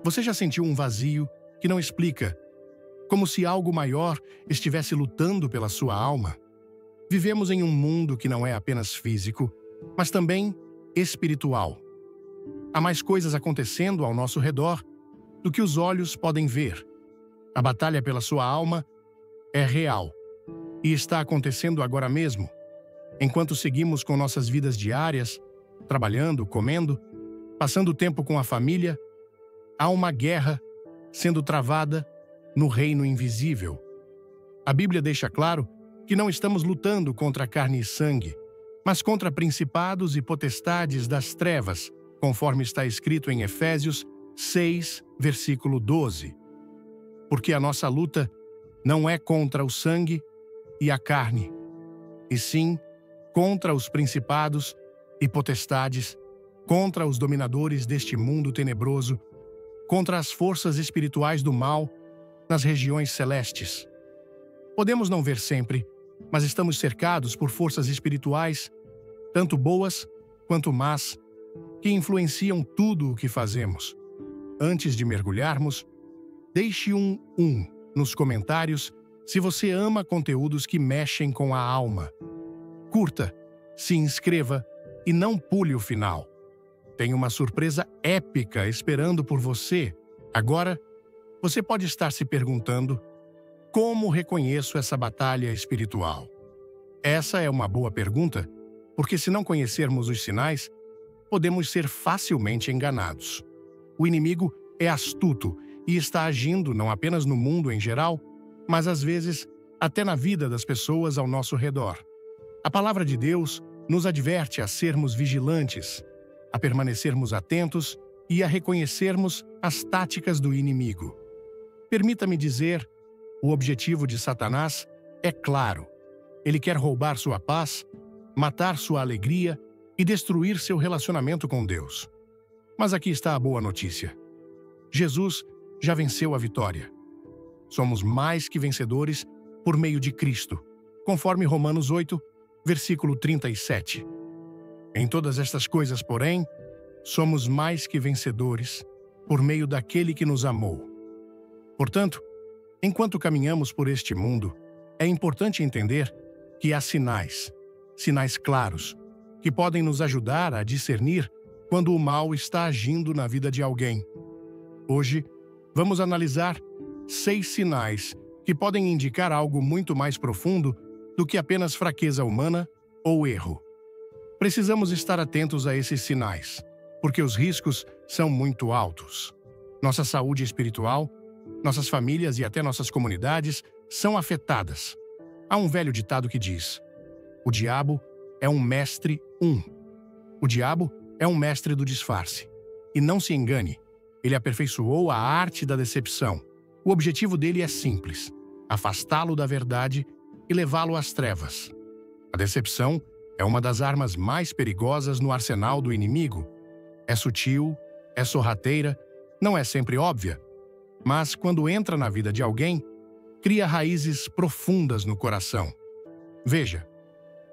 Você já sentiu um vazio que não explica, como se algo maior estivesse lutando pela sua alma? Vivemos em um mundo que não é apenas físico, mas também espiritual. Há mais coisas acontecendo ao nosso redor do que os olhos podem ver. A batalha pela sua alma é real e está acontecendo agora mesmo. Enquanto seguimos com nossas vidas diárias, trabalhando, comendo, passando tempo com a família, há uma guerra sendo travada no reino invisível. A Bíblia deixa claro que não estamos lutando contra carne e sangue, mas contra principados e potestades das trevas, conforme está escrito em Efésios 6, versículo 12. Porque a nossa luta não é contra o sangue e a carne, e sim contra os principados e potestades, contra os dominadores deste mundo tenebroso, contra as forças espirituais do mal nas regiões celestes. Podemos não ver sempre, mas estamos cercados por forças espirituais, tanto boas quanto más, que influenciam tudo o que fazemos. Antes de mergulharmos, deixe um nos comentários se você ama conteúdos que mexem com a alma. Curta, se inscreva e não pule o final. Tem uma surpresa épica esperando por você. Agora, você pode estar se perguntando: como reconheço essa batalha espiritual? Essa é uma boa pergunta, porque se não conhecermos os sinais, podemos ser facilmente enganados. O inimigo é astuto e está agindo não apenas no mundo em geral, mas às vezes até na vida das pessoas ao nosso redor. A palavra de Deus nos adverte a sermos vigilantes, a permanecermos atentos e a reconhecermos as táticas do inimigo. Permita-me dizer, o objetivo de Satanás é claro. Ele quer roubar sua paz, matar sua alegria e destruir seu relacionamento com Deus. Mas aqui está a boa notícia. Jesus já venceu a vitória. Somos mais que vencedores por meio de Cristo, conforme Romanos 8, versículo 37. Em todas estas coisas, porém, somos mais que vencedores por meio daquele que nos amou. Portanto, enquanto caminhamos por este mundo, é importante entender que há sinais claros, que podem nos ajudar a discernir quando o mal está agindo na vida de alguém. Hoje, vamos analisar 6 sinais que podem indicar algo muito mais profundo do que apenas fraqueza humana ou erro. Precisamos estar atentos a esses sinais, porque os riscos são muito altos. Nossa saúde espiritual, nossas famílias e até nossas comunidades são afetadas. Há um velho ditado que diz: o diabo é um mestre. O diabo é um mestre do disfarce. E não se engane, ele aperfeiçoou a arte da decepção. O objetivo dele é simples: afastá-lo da verdade e levá-lo às trevas. A decepção é uma das armas mais perigosas no arsenal do inimigo. É sutil, é sorrateira, não é sempre óbvia, mas quando entra na vida de alguém, cria raízes profundas no coração. Veja,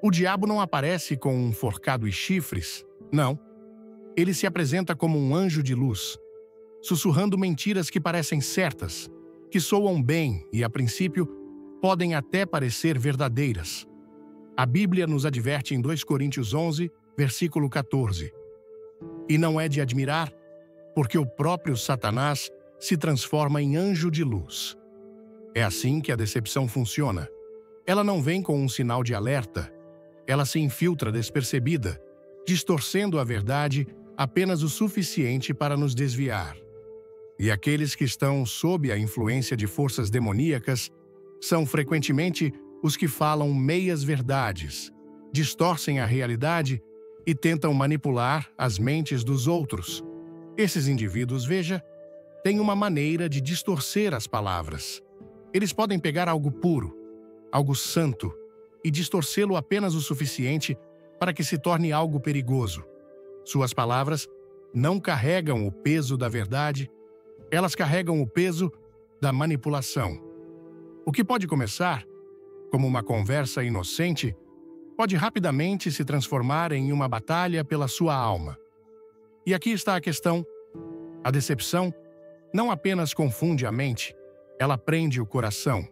o diabo não aparece com um forcado e chifres, não. Ele se apresenta como um anjo de luz, sussurrando mentiras que parecem certas, que soam bem e, a princípio, podem até parecer verdadeiras. A Bíblia nos adverte em 2 Coríntios 11, versículo 14. E não é de admirar, porque o próprio Satanás se transforma em anjo de luz. É assim que a decepção funciona. Ela não vem com um sinal de alerta. Ela se infiltra despercebida, distorcendo a verdade apenas o suficiente para nos desviar. E aqueles que estão sob a influência de forças demoníacas são frequentemente os que falam meias-verdades, distorcem a realidade e tentam manipular as mentes dos outros. Esses indivíduos, veja, têm uma maneira de distorcer as palavras. Eles podem pegar algo puro, algo santo, e distorcê-lo apenas o suficiente para que se torne algo perigoso. Suas palavras não carregam o peso da verdade, elas carregam o peso da manipulação. O que pode começar como uma conversa inocente pode rapidamente se transformar em uma batalha pela sua alma. E aqui está a questão: a decepção não apenas confunde a mente, ela prende o coração.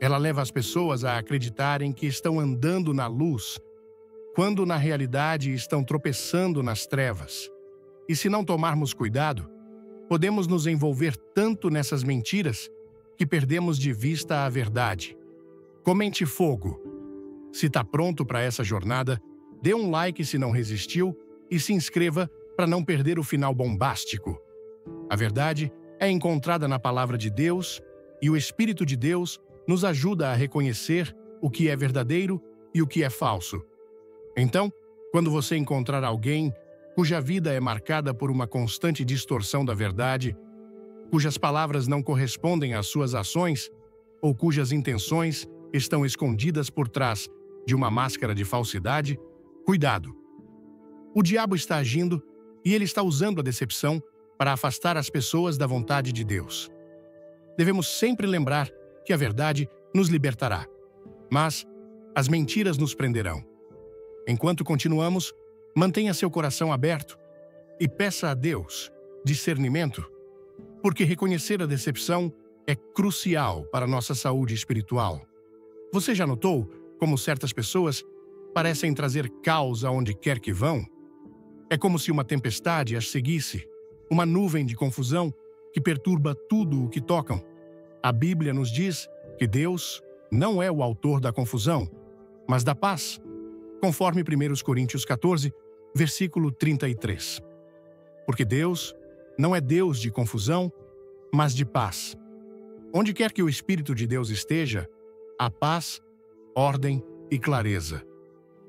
Ela leva as pessoas a acreditarem que estão andando na luz, quando na realidade estão tropeçando nas trevas. E se não tomarmos cuidado, podemos nos envolver tanto nessas mentiras que perdemos de vista a verdade. Comente fogo. Se está pronto para essa jornada, dê um like se não resistiu e se inscreva para não perder o final bombástico. A verdade é encontrada na Palavra de Deus e o Espírito de Deus nos ajuda a reconhecer o que é verdadeiro e o que é falso. Então, quando você encontrar alguém cuja vida é marcada por uma constante distorção da verdade, cujas palavras não correspondem às suas ações ou cujas intenções estão escondidas por trás de uma máscara de falsidade, cuidado. O diabo está agindo e ele está usando a decepção para afastar as pessoas da vontade de Deus. Devemos sempre lembrar que a verdade nos libertará, mas as mentiras nos prenderão. Enquanto continuamos, mantenha seu coração aberto e peça a Deus discernimento, porque reconhecer a decepção é crucial para a nossa saúde espiritual. Você já notou como certas pessoas parecem trazer caos aonde quer que vão? É como se uma tempestade as seguisse, uma nuvem de confusão que perturba tudo o que tocam. A Bíblia nos diz que Deus não é o autor da confusão, mas da paz, conforme 1 Coríntios 14, versículo 33. Porque Deus não é Deus de confusão, mas de paz. Onde quer que o Espírito de Deus esteja, há paz, ordem e clareza.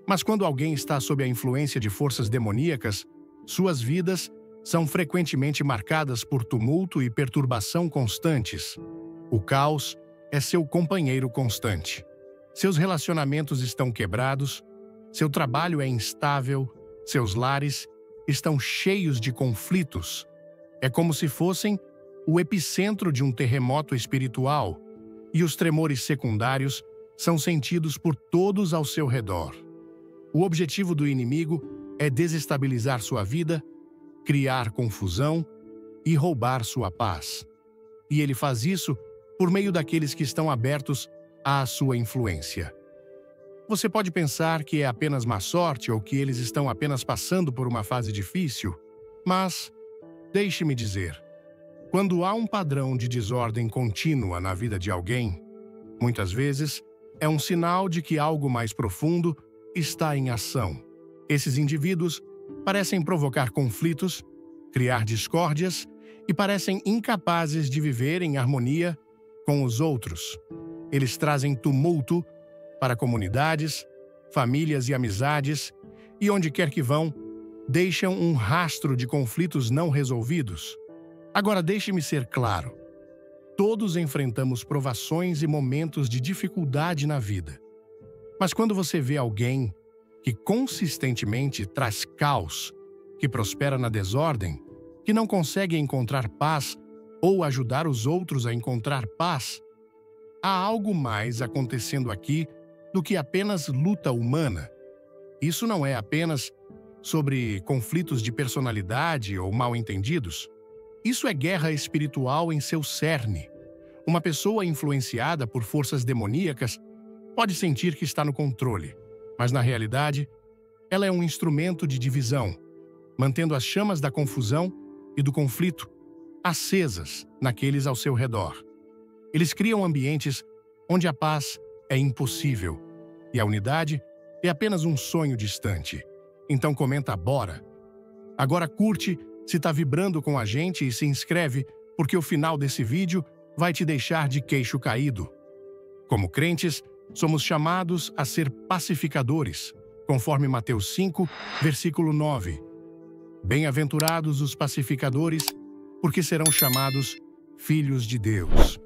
Mas quando alguém está sob a influência de forças demoníacas, suas vidas são frequentemente marcadas por tumulto e perturbação constantes. O caos é seu companheiro constante. Seus relacionamentos estão quebrados, seu trabalho é instável, seus lares estão cheios de conflitos. É como se fossem o epicentro de um terremoto espiritual, e os tremores secundários são sentidos por todos ao seu redor. O objetivo do inimigo é desestabilizar sua vida, criar confusão e roubar sua paz. E ele faz isso por meio daqueles que estão abertos à sua influência. Você pode pensar que é apenas má sorte ou que eles estão apenas passando por uma fase difícil, mas deixe-me dizer, quando há um padrão de desordem contínua na vida de alguém, muitas vezes é um sinal de que algo mais profundo está em ação. Esses indivíduos parecem provocar conflitos, criar discórdias e parecem incapazes de viver em harmonia com os outros. Eles trazem tumulto para comunidades, famílias e amizades, e onde quer que vão, deixam um rastro de conflitos não resolvidos. Agora deixe-me ser claro. Todos enfrentamos provações e momentos de dificuldade na vida. Mas quando você vê alguém que consistentemente traz caos, que prospera na desordem, que não consegue encontrar paz ou ajudar os outros a encontrar paz, há algo mais acontecendo aqui do que apenas luta humana. Isso não é apenas sobre conflitos de personalidade ou mal-entendidos. Isso é guerra espiritual em seu cerne. Uma pessoa influenciada por forças demoníacas pode sentir que está no controle, mas na realidade, ela é um instrumento de divisão, mantendo as chamas da confusão e do conflito acesas naqueles ao seu redor. Eles criam ambientes onde a paz é impossível e a unidade é apenas um sonho distante. Então comenta bora. Agora curte se está vibrando com a gente e se inscreve, porque o final desse vídeo vai te deixar de queixo caído. Como crentes, somos chamados a ser pacificadores, conforme Mateus 5, versículo 9. Bem-aventurados os pacificadores, porque serão chamados filhos de Deus.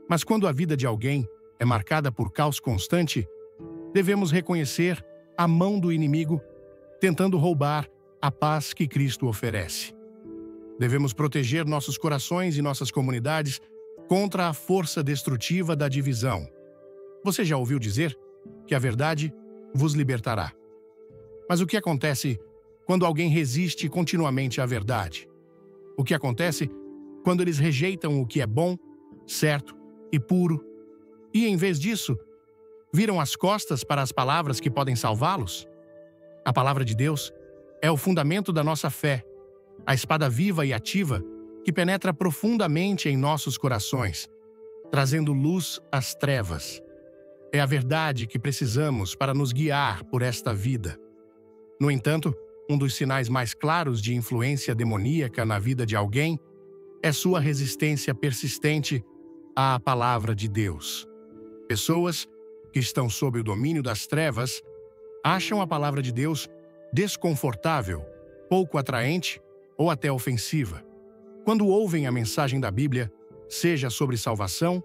Mas quando a vida de alguém é marcada por caos constante, devemos reconhecer a mão do inimigo tentando roubar a paz que Cristo oferece. Devemos proteger nossos corações e nossas comunidades contra a força destrutiva da divisão. Você já ouviu dizer que a verdade vos libertará. Mas o que acontece quando alguém resiste continuamente à verdade? O que acontece quando eles rejeitam o que é bom, certo e puro, e, em vez disso, viram as costas para as palavras que podem salvá-los? A palavra de Deus é o fundamento da nossa fé, a espada viva e ativa que penetra profundamente em nossos corações, trazendo luz às trevas. É a verdade que precisamos para nos guiar por esta vida. No entanto, um dos sinais mais claros de influência demoníaca na vida de alguém é sua resistência persistente à palavra de Deus. Pessoas que estão sob o domínio das trevas acham a palavra de Deus desconfortável, pouco atraente ou até ofensiva. Quando ouvem a mensagem da Bíblia, seja sobre salvação,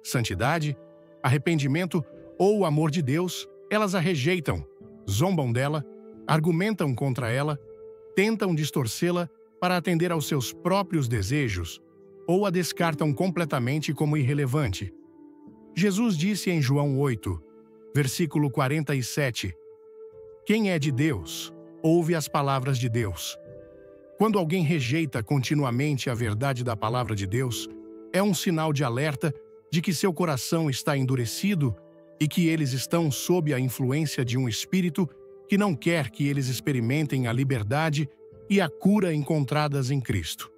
santidade, arrependimento ou o amor de Deus, elas a rejeitam, zombam dela, argumentam contra ela, tentam distorcê-la para atender aos seus próprios desejos ou a descartam completamente como irrelevante. Jesus disse em João 8, versículo 47, "Quem é de Deus, ouve as palavras de Deus." Quando alguém rejeita continuamente a verdade da palavra de Deus, é um sinal de alerta de que seu coração está endurecido e que eles estão sob a influência de um espírito que não quer que eles experimentem a liberdade e a cura encontradas em Cristo.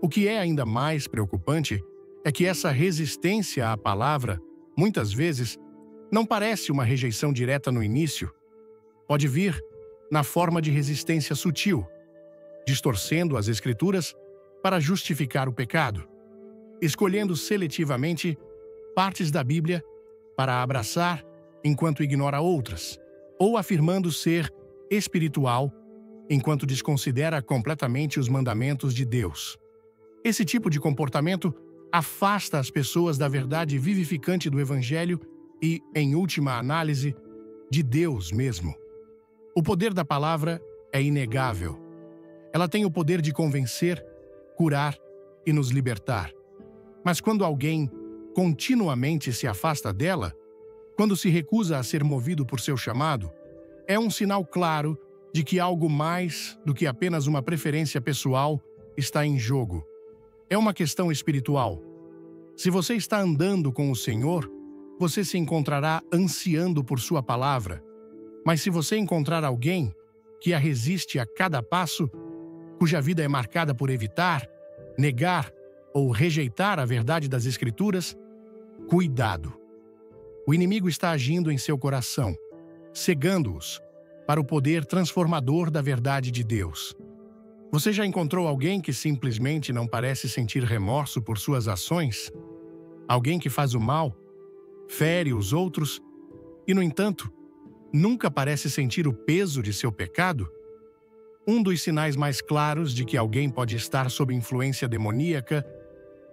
O que é ainda mais preocupante é que essa resistência à palavra, muitas vezes, não parece uma rejeição direta no início. Pode vir na forma de resistência sutil, distorcendo as Escrituras para justificar o pecado, escolhendo seletivamente partes da Bíblia para abraçar enquanto ignora outras, ou afirmando ser espiritual enquanto desconsidera completamente os mandamentos de Deus. Esse tipo de comportamento afasta as pessoas da verdade vivificante do Evangelho e, em última análise, de Deus mesmo. O poder da palavra é inegável. Ela tem o poder de convencer, curar e nos libertar. Mas quando alguém continuamente se afasta dela, quando se recusa a ser movido por seu chamado, é um sinal claro de que algo mais do que apenas uma preferência pessoal está em jogo. É uma questão espiritual. Se você está andando com o Senhor, você se encontrará ansiando por sua palavra. Mas se você encontrar alguém que a resiste a cada passo, cuja vida é marcada por evitar, negar ou rejeitar a verdade das Escrituras, cuidado. O inimigo está agindo em seu coração, cegando-os para o poder transformador da verdade de Deus. Você já encontrou alguém que simplesmente não parece sentir remorso por suas ações? Alguém que faz o mal, fere os outros e, no entanto, nunca parece sentir o peso de seu pecado? Um dos sinais mais claros de que alguém pode estar sob influência demoníaca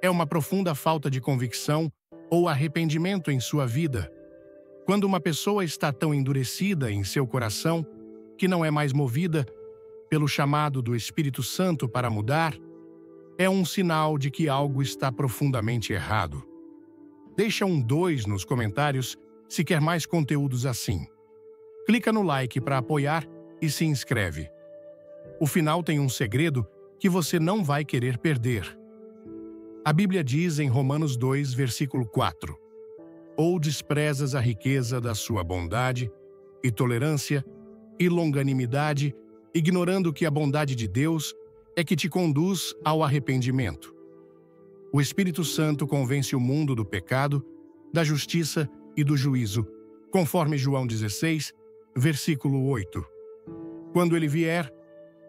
é uma profunda falta de convicção ou arrependimento em sua vida. Quando uma pessoa está tão endurecida em seu coração que não é mais movida pelo chamado do Espírito Santo para mudar, é um sinal de que algo está profundamente errado. Deixa um 2 nos comentários se quer mais conteúdos assim. Clica no like para apoiar e se inscreve. O final tem um segredo que você não vai querer perder. A Bíblia diz em Romanos 2, versículo 4: "Ou desprezas a riqueza da sua bondade e tolerância e longanimidade, ignorando que a bondade de Deus é que te conduz ao arrependimento." O Espírito Santo convence o mundo do pecado, da justiça e do juízo, conforme João 16, versículo 8. Quando ele vier,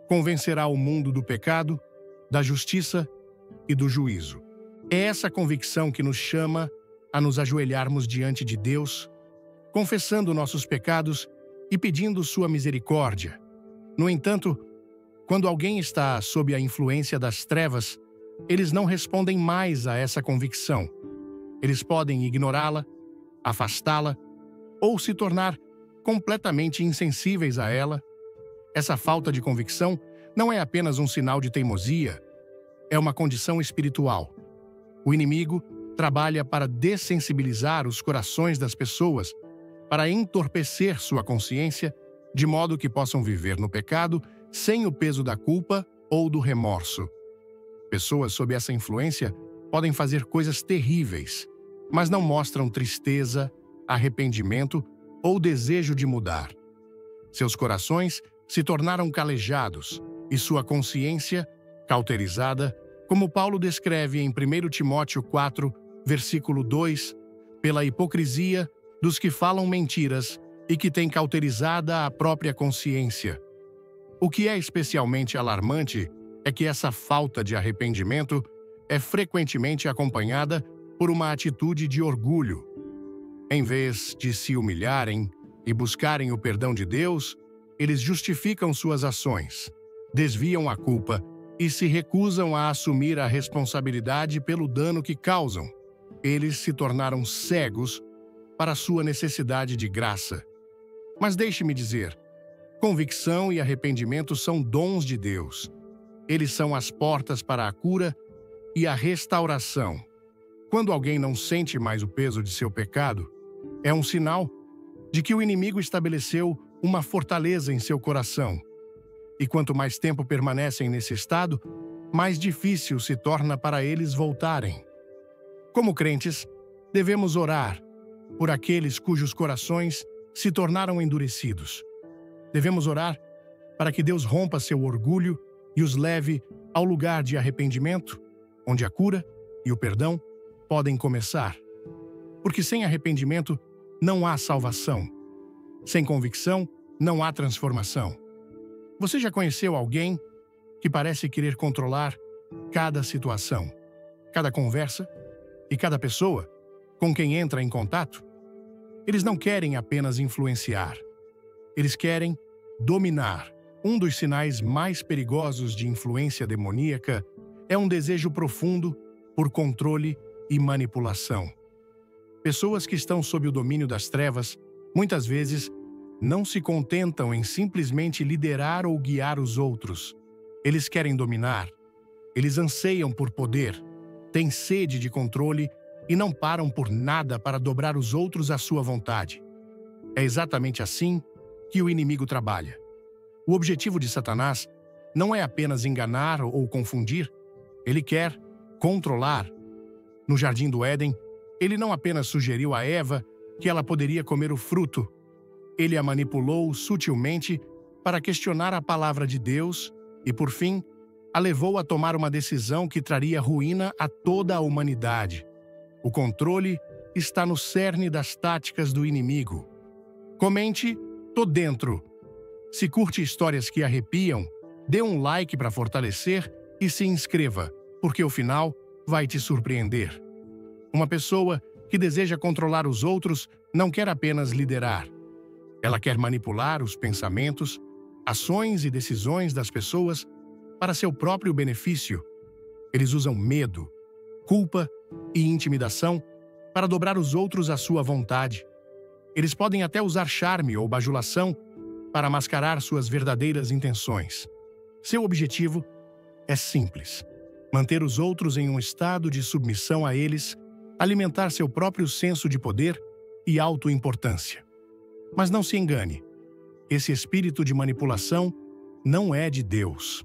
convencerá o mundo do pecado, da justiça e do juízo. É essa convicção que nos chama a nos ajoelharmos diante de Deus, confessando nossos pecados e pedindo sua misericórdia. No entanto, quando alguém está sob a influência das trevas, eles não respondem mais a essa convicção. Eles podem ignorá-la, afastá-la ou se tornar completamente insensíveis a ela. Essa falta de convicção não é apenas um sinal de teimosia, é uma condição espiritual. O inimigo trabalha para dessensibilizar os corações das pessoas, para entorpecer sua consciência, de modo que possam viver no pecado sem o peso da culpa ou do remorso. Pessoas sob essa influência podem fazer coisas terríveis, mas não mostram tristeza, arrependimento ou desejo de mudar. Seus corações se tornaram calejados e sua consciência cauterizada, como Paulo descreve em 1 Timóteo 4, versículo 2, pela hipocrisia dos que falam mentiras e que têm cauterizada a própria consciência. O que é especialmente alarmante é que essa falta de arrependimento é frequentemente acompanhada por uma atitude de orgulho. Em vez de se humilharem e buscarem o perdão de Deus, eles justificam suas ações, desviam a culpa e se recusam a assumir a responsabilidade pelo dano que causam. Eles se tornaram cegos para sua necessidade de graça. Mas deixe-me dizer, convicção e arrependimento são dons de Deus. Eles são as portas para a cura e a restauração. Quando alguém não sente mais o peso de seu pecado, é um sinal de que o inimigo estabeleceu uma fortaleza em seu coração. E quanto mais tempo permanecem nesse estado, mais difícil se torna para eles voltarem. Como crentes, devemos orar por aqueles cujos corações se tornaram endurecidos. Devemos orar para que Deus rompa seu orgulho e os leve ao lugar de arrependimento, onde a cura e o perdão podem começar. Porque sem arrependimento não há salvação. Sem convicção não há transformação. Você já conheceu alguém que parece querer controlar cada situação, cada conversa e cada pessoa com quem entra em contato? Eles não querem apenas influenciar. Eles querem dominar. Um dos sinais mais perigosos de influência demoníaca é um desejo profundo por controle e manipulação. Pessoas que estão sob o domínio das trevas, muitas vezes, não se contentam em simplesmente liderar ou guiar os outros. Eles querem dominar. Eles anseiam por poder, têm sede de controle e não param por nada para dobrar os outros à sua vontade. É exatamente assim que o inimigo trabalha. O objetivo de Satanás não é apenas enganar ou confundir, ele quer controlar. No Jardim do Éden, ele não apenas sugeriu a Eva que ela poderia comer o fruto, ele a manipulou sutilmente para questionar a palavra de Deus e, por fim, a levou a tomar uma decisão que traria ruína a toda a humanidade. O controle está no cerne das táticas do inimigo. Comente, tô dentro. Se curte histórias que arrepiam, dê um like para fortalecer e se inscreva, porque o final vai te surpreender. Uma pessoa que deseja controlar os outros não quer apenas liderar. Ela quer manipular os pensamentos, ações e decisões das pessoas para seu próprio benefício. Eles usam medo, culpa e intimidação para dobrar os outros à sua vontade. Eles podem até usar charme ou bajulação para mascarar suas verdadeiras intenções. Seu objetivo é simples: manter os outros em um estado de submissão a eles, alimentar seu próprio senso de poder e autoimportância. Mas não se engane, esse espírito de manipulação não é de Deus.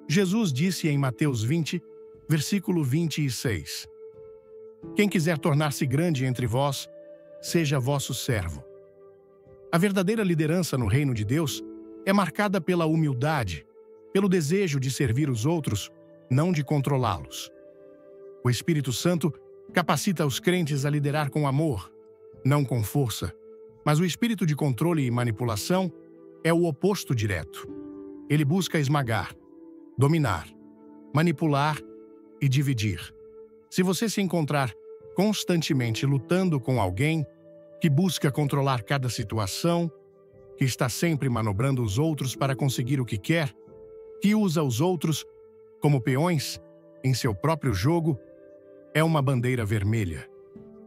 Jesus disse em Mateus 20, versículo 26, Quem quiser tornar-se grande entre vós, seja vosso servo. A verdadeira liderança no reino de Deus é marcada pela humildade, pelo desejo de servir os outros, não de controlá-los. O Espírito Santo capacita os crentes a liderar com amor, não com força, mas o espírito de controle e manipulação é o oposto direto. Ele busca esmagar, dominar, manipular e dividir. Se você se encontrar constantemente lutando com alguém que busca controlar cada situação, que está sempre manobrando os outros para conseguir o que quer, que usa os outros como peões em seu próprio jogo, é uma bandeira vermelha.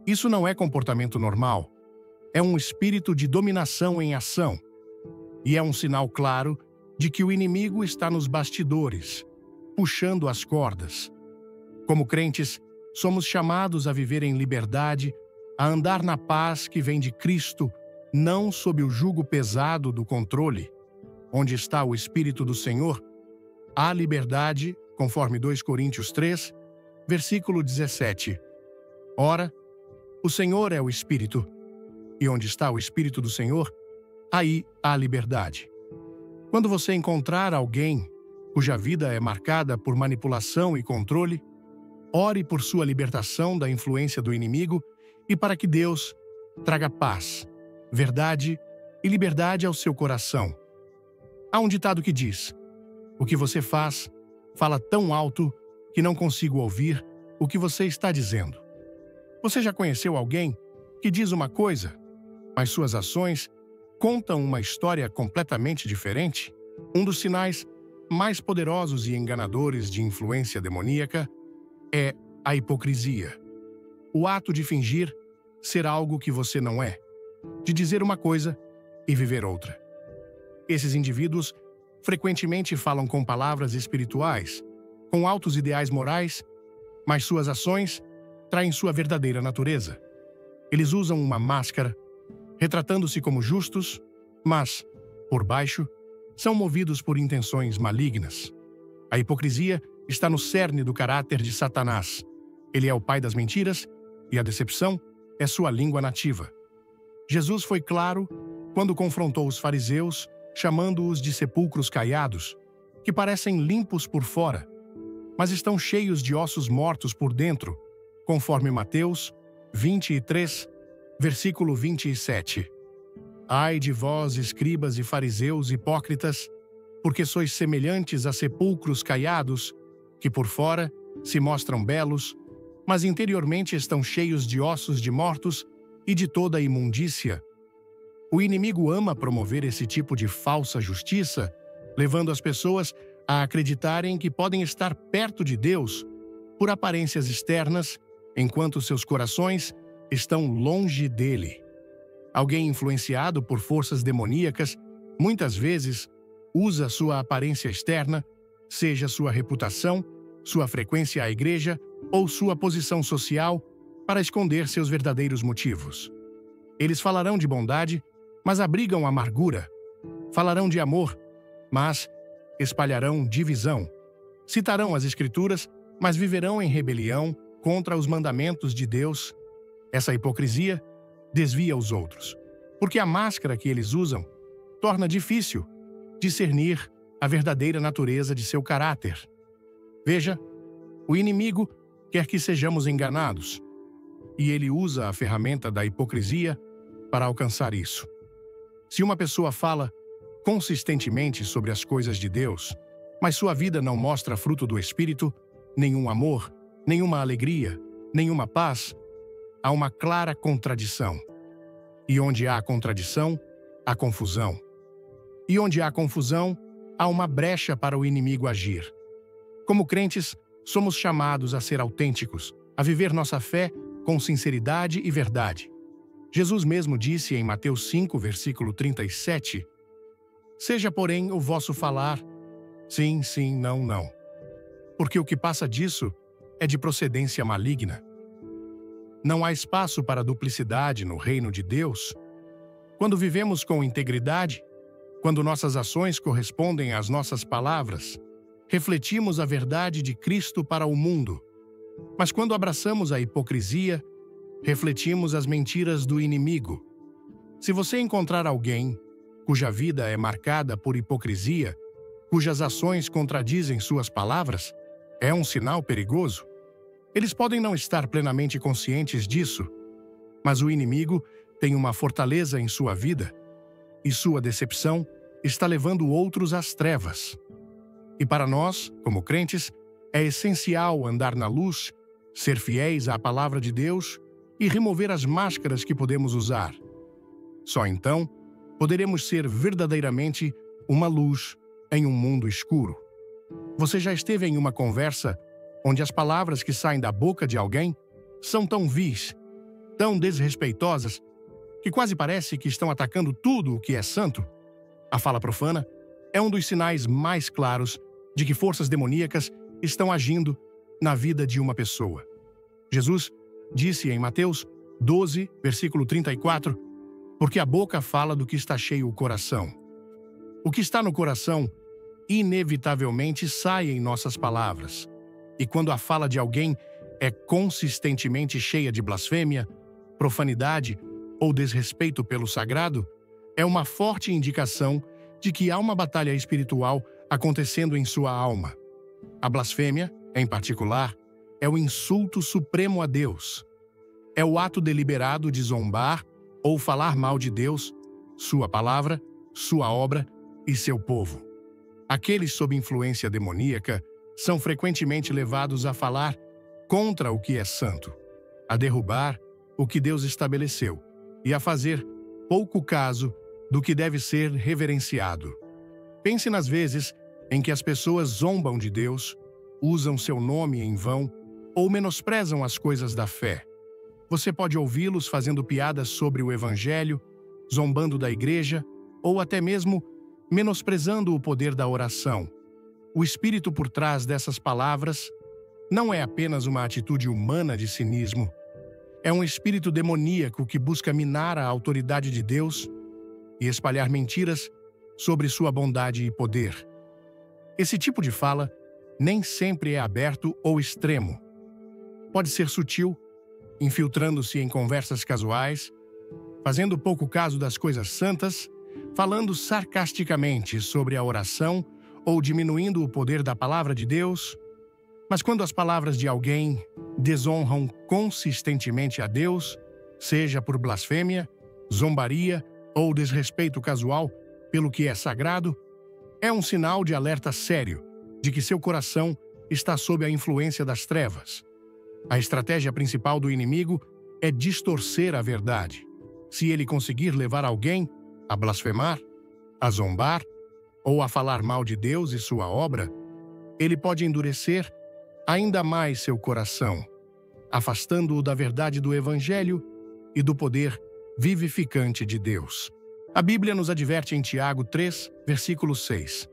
Isso não é comportamento normal. É um espírito de dominação em ação. E é um sinal claro de que o inimigo está nos bastidores, puxando as cordas. Como crentes, somos chamados a viver em liberdade, a andar na paz que vem de Cristo, não sob o jugo pesado do controle. Onde está o Espírito do Senhor, há liberdade conforme 2 Coríntios 3, versículo 17. Ora, o Senhor é o Espírito, e onde está o Espírito do Senhor, aí há liberdade. Quando você encontrar alguém cuja vida é marcada por manipulação e controle, ore por sua libertação da influência do inimigo e para que Deus traga paz, verdade e liberdade ao seu coração. Há um ditado que diz: o que você faz, fala tão alto que não consigo ouvir o que você está dizendo. Você já conheceu alguém que diz uma coisa, mas suas ações contam uma história completamente diferente? Um dos sinais mais poderosos e enganadores de influência demoníaca é a hipocrisia. O ato de fingir ser algo que você não é, de dizer uma coisa e viver outra. Esses indivíduos frequentemente falam com palavras espirituais, com altos ideais morais, mas suas ações traem sua verdadeira natureza. Eles usam uma máscara, retratando-se como justos, mas, por baixo, são movidos por intenções malignas. A hipocrisia está no cerne do caráter de Satanás. Ele é o pai das mentiras e a decepção é sua língua nativa. Jesus foi claro quando confrontou os fariseus, chamando-os de sepulcros caiados, que parecem limpos por fora, mas estão cheios de ossos mortos por dentro, conforme Mateus 23, versículo 27. Ai de vós, escribas e fariseus hipócritas, porque sois semelhantes a sepulcros caiados, que por fora se mostram belos, mas interiormente estão cheios de ossos de mortos e de toda a imundícia. O inimigo ama promover esse tipo de falsa justiça, levando as pessoas a acreditarem que podem estar perto de Deus por aparências externas, enquanto seus corações estão longe dele. Alguém influenciado por forças demoníacas, muitas vezes, usa sua aparência externa, seja sua reputação, sua frequência à igreja ou sua posição social, para esconder seus verdadeiros motivos. Eles falarão de bondade, mas abrigam amargura. Falarão de amor, mas espalharão divisão. Citarão as Escrituras, mas viverão em rebelião contra os mandamentos de Deus. Essa hipocrisia desvia os outros, porque a máscara que eles usam torna difícil discernir a verdadeira natureza de seu caráter. Veja, o inimigo quer que sejamos enganados, e ele usa a ferramenta da hipocrisia para alcançar isso. Se uma pessoa fala consistentemente sobre as coisas de Deus, mas sua vida não mostra fruto do Espírito, nenhum amor, nenhuma alegria, nenhuma paz, há uma clara contradição. E onde há contradição, há confusão. E onde há confusão, há uma brecha para o inimigo agir. Como crentes, somos chamados a ser autênticos, a viver nossa fé com sinceridade e verdade. Jesus mesmo disse em Mateus 5, versículo 37, seja, porém, o vosso falar, sim, sim, não, não. Porque o que passa disso é de procedência maligna. Não há espaço para duplicidade no reino de Deus. Quando vivemos com integridade, quando nossas ações correspondem às nossas palavras, refletimos a verdade de Cristo para o mundo. Mas quando abraçamos a hipocrisia, refletimos as mentiras do inimigo. Se você encontrar alguém cuja vida é marcada por hipocrisia, cujas ações contradizem suas palavras, é um sinal perigoso. Eles podem não estar plenamente conscientes disso, mas o inimigo tem uma fortaleza em sua vida, e sua decepção está levando outros às trevas. E para nós, como crentes, é essencial andar na luz, ser fiéis à palavra de Deus e remover as máscaras que podemos usar. Só então poderemos ser verdadeiramente uma luz em um mundo escuro. Você já esteve em uma conversa onde as palavras que saem da boca de alguém são tão vis, tão desrespeitosas, que quase parece que estão atacando tudo o que é santo? A fala profana é um dos sinais mais claros de que forças demoníacas estão agindo na vida de uma pessoa. Jesus disse em Mateus 12, versículo 34, porque a boca fala do que está cheio o coração. O que está no coração inevitavelmente sai em nossas palavras. E quando a fala de alguém é consistentemente cheia de blasfêmia, profanidade ou desrespeito pelo sagrado, é uma forte indicação de que há uma batalha espiritual acontecendo em sua alma. A blasfêmia, em particular, é o insulto supremo a Deus. É o ato deliberado de zombar ou falar mal de Deus, sua palavra, sua obra e seu povo. Aqueles sob influência demoníaca são frequentemente levados a falar contra o que é santo, a derrubar o que Deus estabeleceu e a fazer pouco caso do que deve ser reverenciado. Pense nas vezes em que as pessoas zombam de Deus, usam seu nome em vão ou menosprezam as coisas da fé. Você pode ouvi-los fazendo piadas sobre o Evangelho, zombando da igreja ou até mesmo menosprezando o poder da oração. O espírito por trás dessas palavras não é apenas uma atitude humana de cinismo. É um espírito demoníaco que busca minar a autoridade de Deus e espalhar mentiras sobre sua bondade e poder. Esse tipo de fala nem sempre é aberto ou extremo. Pode ser sutil, infiltrando-se em conversas casuais, fazendo pouco caso das coisas santas, falando sarcasticamente sobre a oração ou diminuindo o poder da palavra de Deus. Mas quando as palavras de alguém desonram consistentemente a Deus, seja por blasfêmia, zombaria ou desrespeito casual pelo que é sagrado, é um sinal de alerta sério de que seu coração está sob a influência das trevas. A estratégia principal do inimigo é distorcer a verdade. Se ele conseguir levar alguém a blasfemar, a zombar ou a falar mal de Deus e sua obra, ele pode endurecer ainda mais seu coração, afastando-o da verdade do Evangelho e do poder vivificante de Deus. A Bíblia nos adverte em Tiago 3, versículo 6.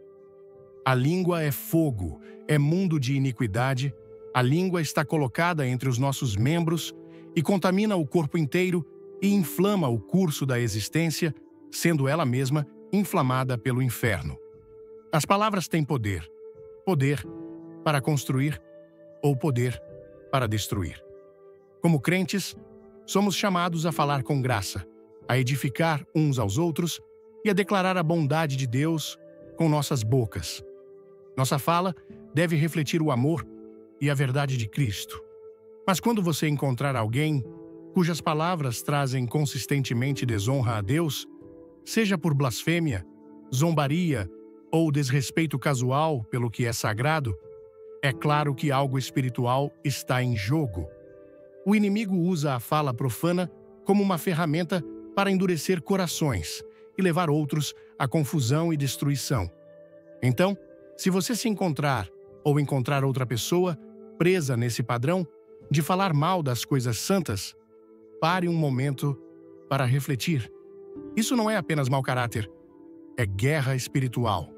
A língua é fogo, é mundo de iniquidade, a língua está colocada entre os nossos membros e contamina o corpo inteiro e inflama o curso da existência, sendo ela mesma inflamada pelo inferno. As palavras têm poder. Poder para construir ou poder para destruir. Como crentes, somos chamados a falar com graça, a edificar uns aos outros e a declarar a bondade de Deus com nossas bocas. Nossa fala deve refletir o amor e a verdade de Cristo. Mas quando você encontrar alguém cujas palavras trazem consistentemente desonra a Deus, seja por blasfêmia, zombaria ou desrespeito casual pelo que é sagrado, é claro que algo espiritual está em jogo. O inimigo usa a fala profana como uma ferramenta para endurecer corações e levar outros à confusão e destruição. Então, se você se encontrar ou encontrar outra pessoa presa nesse padrão de falar mal das coisas santas, pare um momento para refletir. Isso não é apenas mau caráter, é guerra espiritual.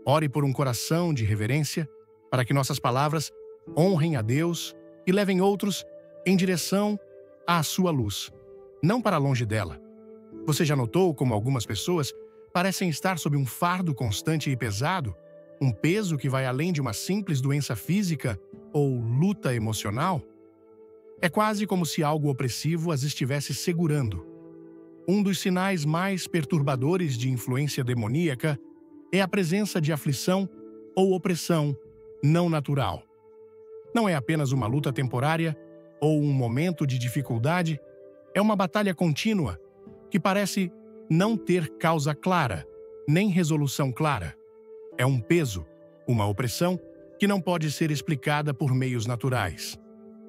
Ore por um coração de reverência para que nossas palavras honrem a Deus e levem outros em direção à sua luz, não para longe dela. Você já notou como algumas pessoas parecem estar sob um fardo constante e pesado, um peso que vai além de uma simples doença física ou luta emocional? É quase como se algo opressivo as estivesse segurando. Um dos sinais mais perturbadores de influência demoníaca é a presença de aflição ou opressão não natural. Não é apenas uma luta temporária ou um momento de dificuldade, é uma batalha contínua que parece não ter causa clara, nem resolução clara. É um peso, uma opressão que não pode ser explicada por meios naturais.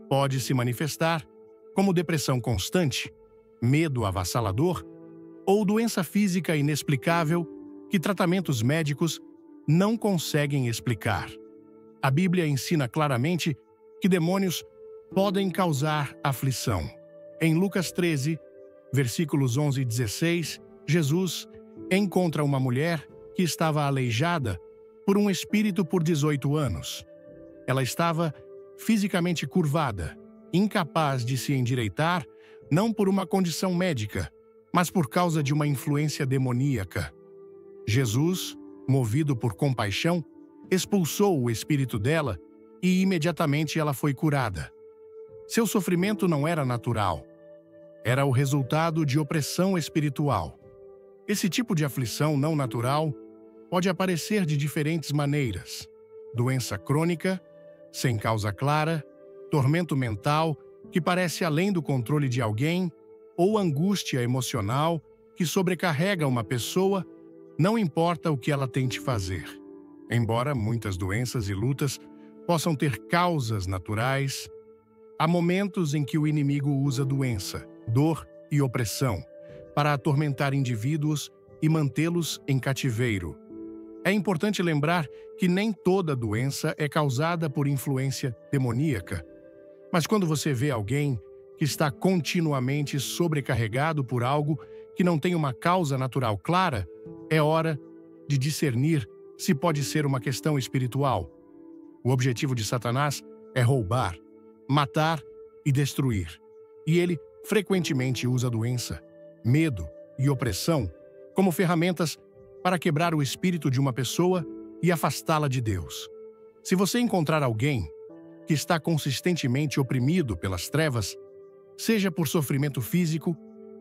Pode se manifestar como depressão constante, medo avassalador ou doença física inexplicável que tratamentos médicos não conseguem explicar. A Bíblia ensina claramente que demônios podem causar aflição. Em Lucas 13, versículos 11 e 16, Jesus encontra uma mulher que estava aleijada por um espírito por 18 anos. Ela estava fisicamente curvada, incapaz de se endireitar, não por uma condição médica, mas por causa de uma influência demoníaca. Jesus, movido por compaixão, expulsou o espírito dela e imediatamente ela foi curada. Seu sofrimento não era natural. Era o resultado de opressão espiritual. Esse tipo de aflição não natural pode aparecer de diferentes maneiras: doença crônica, sem causa clara, tormento mental que parece além do controle de alguém, ou angústia emocional que sobrecarrega uma pessoa, não importa o que ela tente fazer. Embora muitas doenças e lutas possam ter causas naturais, há momentos em que o inimigo usa doença, dor e opressão para atormentar indivíduos e mantê-los em cativeiro. É importante lembrar que nem toda doença é causada por influência demoníaca. Mas quando você vê alguém que está continuamente sobrecarregado por algo que não tem uma causa natural clara, é hora de discernir se pode ser uma questão espiritual. O objetivo de Satanás é roubar, matar e destruir. E ele frequentemente usa doença, medo e opressão como ferramentas para quebrar o espírito de uma pessoa e afastá-la de Deus. Se você encontrar alguém que está consistentemente oprimido pelas trevas, seja por sofrimento físico,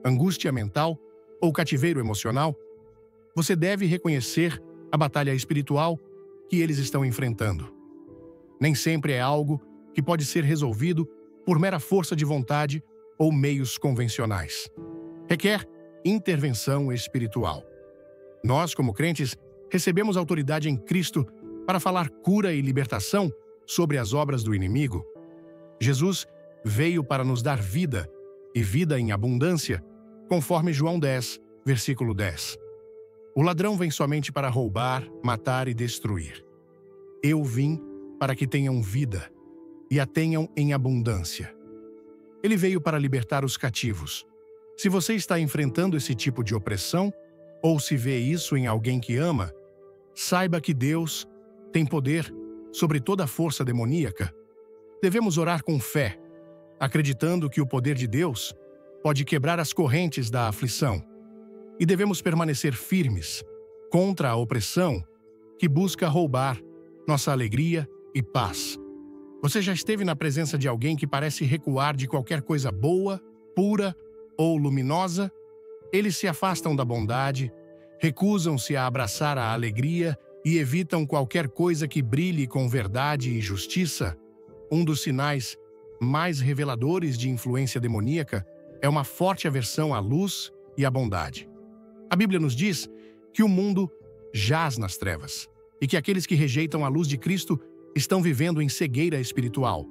angústia mental ou cativeiro emocional, você deve reconhecer a batalha espiritual que eles estão enfrentando. Nem sempre é algo que pode ser resolvido por mera força de vontade ou meios convencionais. Requer intervenção espiritual. Nós, como crentes, recebemos autoridade em Cristo para falar cura e libertação sobre as obras do inimigo. Jesus veio para nos dar vida, e vida em abundância, conforme João 10, versículo 10. O ladrão vem somente para roubar, matar e destruir. Eu vim para que tenham vida, e a tenham em abundância. Ele veio para libertar os cativos. Se você está enfrentando esse tipo de opressão, ou se vê isso em alguém que ama, saiba que Deus tem poder sobre toda a força demoníaca. Devemos orar com fé, acreditando que o poder de Deus pode quebrar as correntes da aflição. E devemos permanecer firmes contra a opressão que busca roubar nossa alegria e paz. Você já esteve na presença de alguém que parece recuar de qualquer coisa boa, pura ou luminosa? Eles se afastam da bondade, recusam-se a abraçar a alegria e evitam qualquer coisa que brilhe com verdade e justiça. Um dos sinais mais reveladores de influência demoníaca é uma forte aversão à luz e à bondade. A Bíblia nos diz que o mundo jaz nas trevas e que aqueles que rejeitam a luz de Cristo estão vivendo em cegueira espiritual.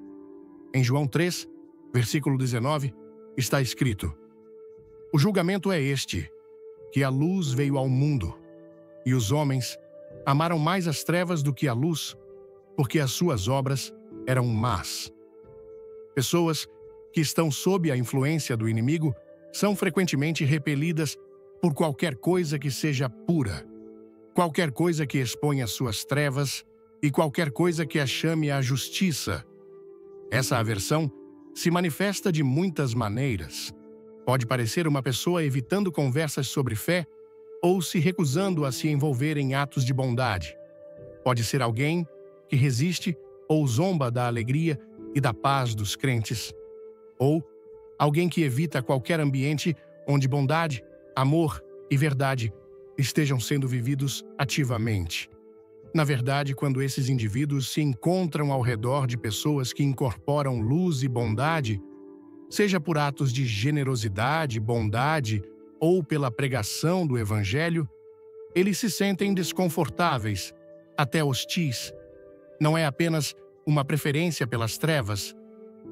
Em João 3, versículo 19, está escrito: o julgamento é este, que a luz veio ao mundo, e os homens amaram mais as trevas do que a luz, porque as suas obras eram más. Pessoas que estão sob a influência do inimigo são frequentemente repelidas por qualquer coisa que seja pura, qualquer coisa que exponha suas trevas e qualquer coisa que a chame à justiça. Essa aversão se manifesta de muitas maneiras. Pode parecer uma pessoa evitando conversas sobre fé ou se recusando a se envolver em atos de bondade. Pode ser alguém que resiste ou zomba da alegria e da paz dos crentes. Ou alguém que evita qualquer ambiente onde bondade, amor e verdade estejam sendo vividos ativamente. Na verdade, quando esses indivíduos se encontram ao redor de pessoas que incorporam luz e bondade, seja por atos de generosidade, bondade ou pela pregação do Evangelho, eles se sentem desconfortáveis, até hostis. Não é apenas uma preferência pelas trevas,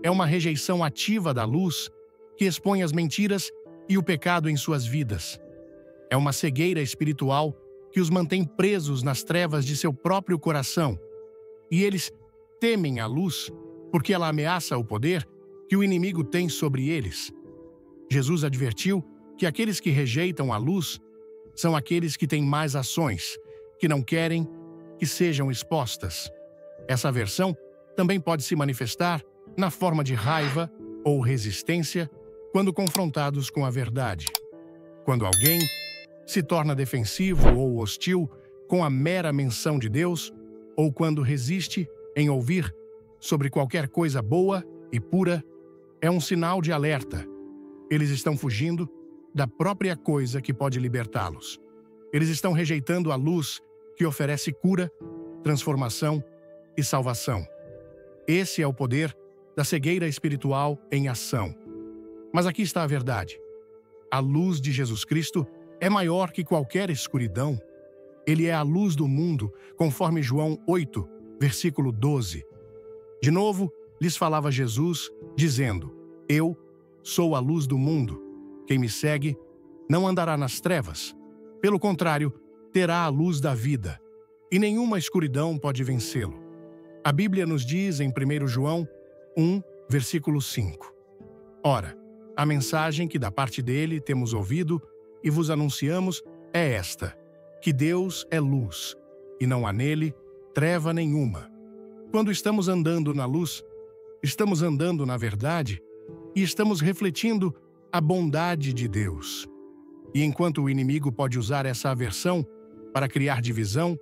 é uma rejeição ativa da luz que expõe as mentiras e o pecado em suas vidas. É uma cegueira espiritual que os mantém presos nas trevas de seu próprio coração. E eles temem a luz porque ela ameaça o poder que o inimigo tem sobre eles. Jesus advertiu que aqueles que rejeitam a luz são aqueles que têm mais ações, que não querem que sejam expostas. Essa aversão também pode se manifestar na forma de raiva ou resistência quando confrontados com a verdade. Quando alguém se torna defensivo ou hostil com a mera menção de Deus ou quando resiste em ouvir sobre qualquer coisa boa e pura, é um sinal de alerta. Eles estão fugindo da própria coisa que pode libertá-los. Eles estão rejeitando a luz que oferece cura, transformação e salvação. Esse é o poder da cegueira espiritual em ação. Mas aqui está a verdade. A luz de Jesus Cristo é maior que qualquer escuridão. Ele é a luz do mundo, conforme João 8, versículo 12. De novo, lhes falava Jesus, dizendo: Eu sou a luz do mundo. Quem me segue não andará nas trevas. Pelo contrário, terá a luz da vida, e nenhuma escuridão pode vencê-lo. A Bíblia nos diz em 1 João 1, versículo 5. Ora, a mensagem que da parte dele temos ouvido e vos anunciamos é esta: que Deus é luz, e não há nele treva nenhuma. Quando estamos andando na luz, estamos andando na verdade e estamos refletindo a bondade de Deus. E enquanto o inimigo pode usar essa aversão para criar divisão,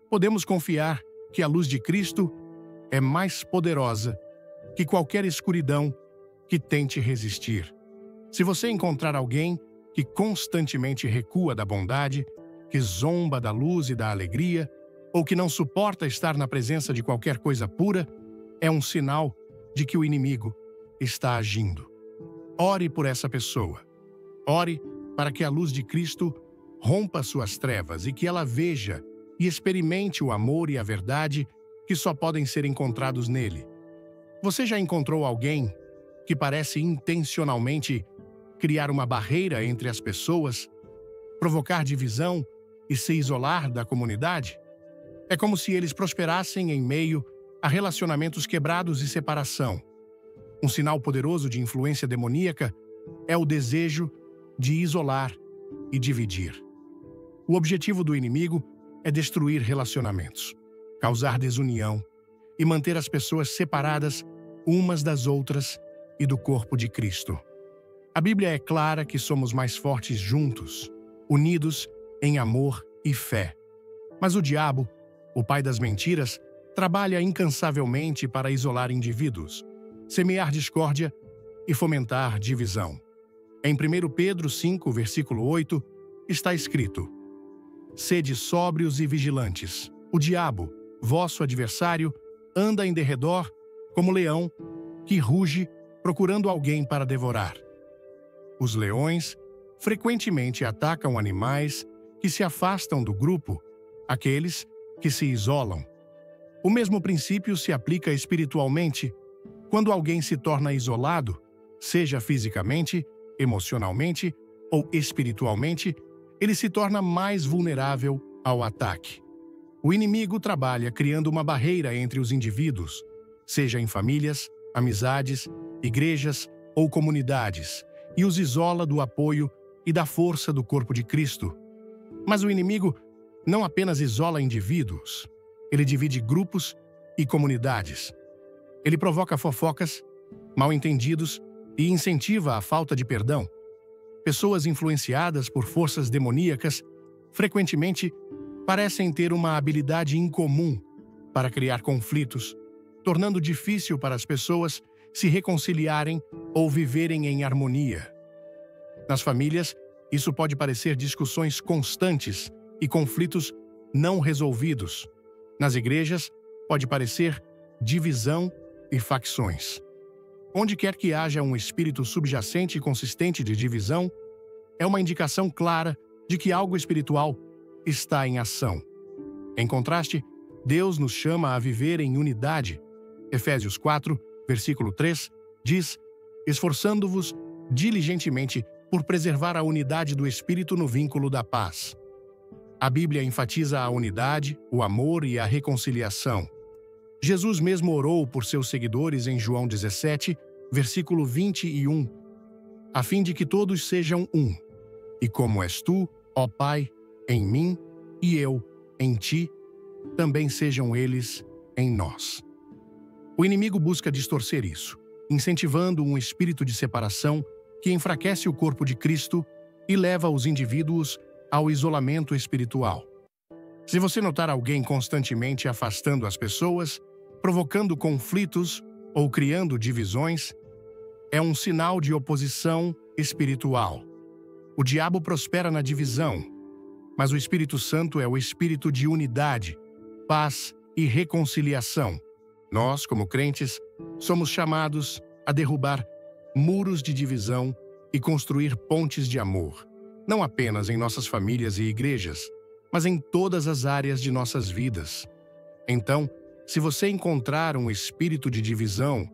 podemos confiar que a luz de Cristo é mais poderosa que qualquer escuridão que tente resistir. Se você encontrar alguém que constantemente recua da bondade, que zomba da luz e da alegria, ou que não suporta estar na presença de qualquer coisa pura, é um sinal de que o inimigo está agindo. Ore por essa pessoa. Ore para que a luz de Cristo rompa suas trevas e que ela veja e experimente o amor e a verdade que só podem ser encontrados nele. Você já encontrou alguém que parece intencionalmente criar uma barreira entre as pessoas, provocar divisão e se isolar da comunidade? É como se eles prosperassem em meio a relacionamentos quebrados e separação. Um sinal poderoso de influência demoníaca é o desejo de isolar e dividir. O objetivo do inimigo é destruir relacionamentos, causar desunião e manter as pessoas separadas umas das outras e do corpo de Cristo. A Bíblia é clara que somos mais fortes juntos, unidos em amor e fé. Mas o diabo, o pai das mentiras, trabalha incansavelmente para isolar indivíduos, semear discórdia e fomentar divisão. Em 1 Pedro 5, versículo 8, está escrito: Sede sóbrios e vigilantes. O diabo, vosso adversário, anda em derredor como leão que ruge procurando alguém para devorar. Os leões frequentemente atacam animais que se afastam do grupo, aqueles que se isolam. O mesmo princípio se aplica espiritualmente. Quando alguém se torna isolado, seja fisicamente, emocionalmente ou espiritualmente, ele se torna mais vulnerável ao ataque. O inimigo trabalha criando uma barreira entre os indivíduos, seja em famílias, amizades, igrejas ou comunidades, e os isola do apoio e da força do corpo de Cristo. Mas o inimigo não apenas isola indivíduos, ele divide grupos e comunidades. Ele provoca fofocas, mal-entendidos e incentiva a falta de perdão. Pessoas influenciadas por forças demoníacas frequentemente parecem ter uma habilidade incomum para criar conflitos, tornando difícil para as pessoas se reconciliarem ou viverem em harmonia. Nas famílias, isso pode parecer discussões constantes e conflitos não resolvidos. Nas igrejas, pode parecer divisão e facções. Onde quer que haja um espírito subjacente e consistente de divisão, é uma indicação clara de que algo espiritual está em ação. Em contraste, Deus nos chama a viver em unidade. Efésios 4, versículo 3, diz: esforçando-vos diligentemente por preservar a unidade do Espírito no vínculo da paz. A Bíblia enfatiza a unidade, o amor e a reconciliação. Jesus mesmo orou por seus seguidores em João 17, versículo 21, a fim de que todos sejam um. E como és tu, ó Pai, em mim, e eu em ti, também sejam eles em nós. O inimigo busca distorcer isso, incentivando um espírito de separação que enfraquece o corpo de Cristo e leva os indivíduos ao isolamento espiritual. Se você notar alguém constantemente afastando as pessoas, provocando conflitos ou criando divisões, é um sinal de oposição espiritual. O diabo prospera na divisão, mas o Espírito Santo é o espírito de unidade, paz e reconciliação. Nós, como crentes, somos chamados a derrubar muros de divisão e construir pontes de amor, não apenas em nossas famílias e igrejas, mas em todas as áreas de nossas vidas. Então, se você encontrar um espírito de divisão,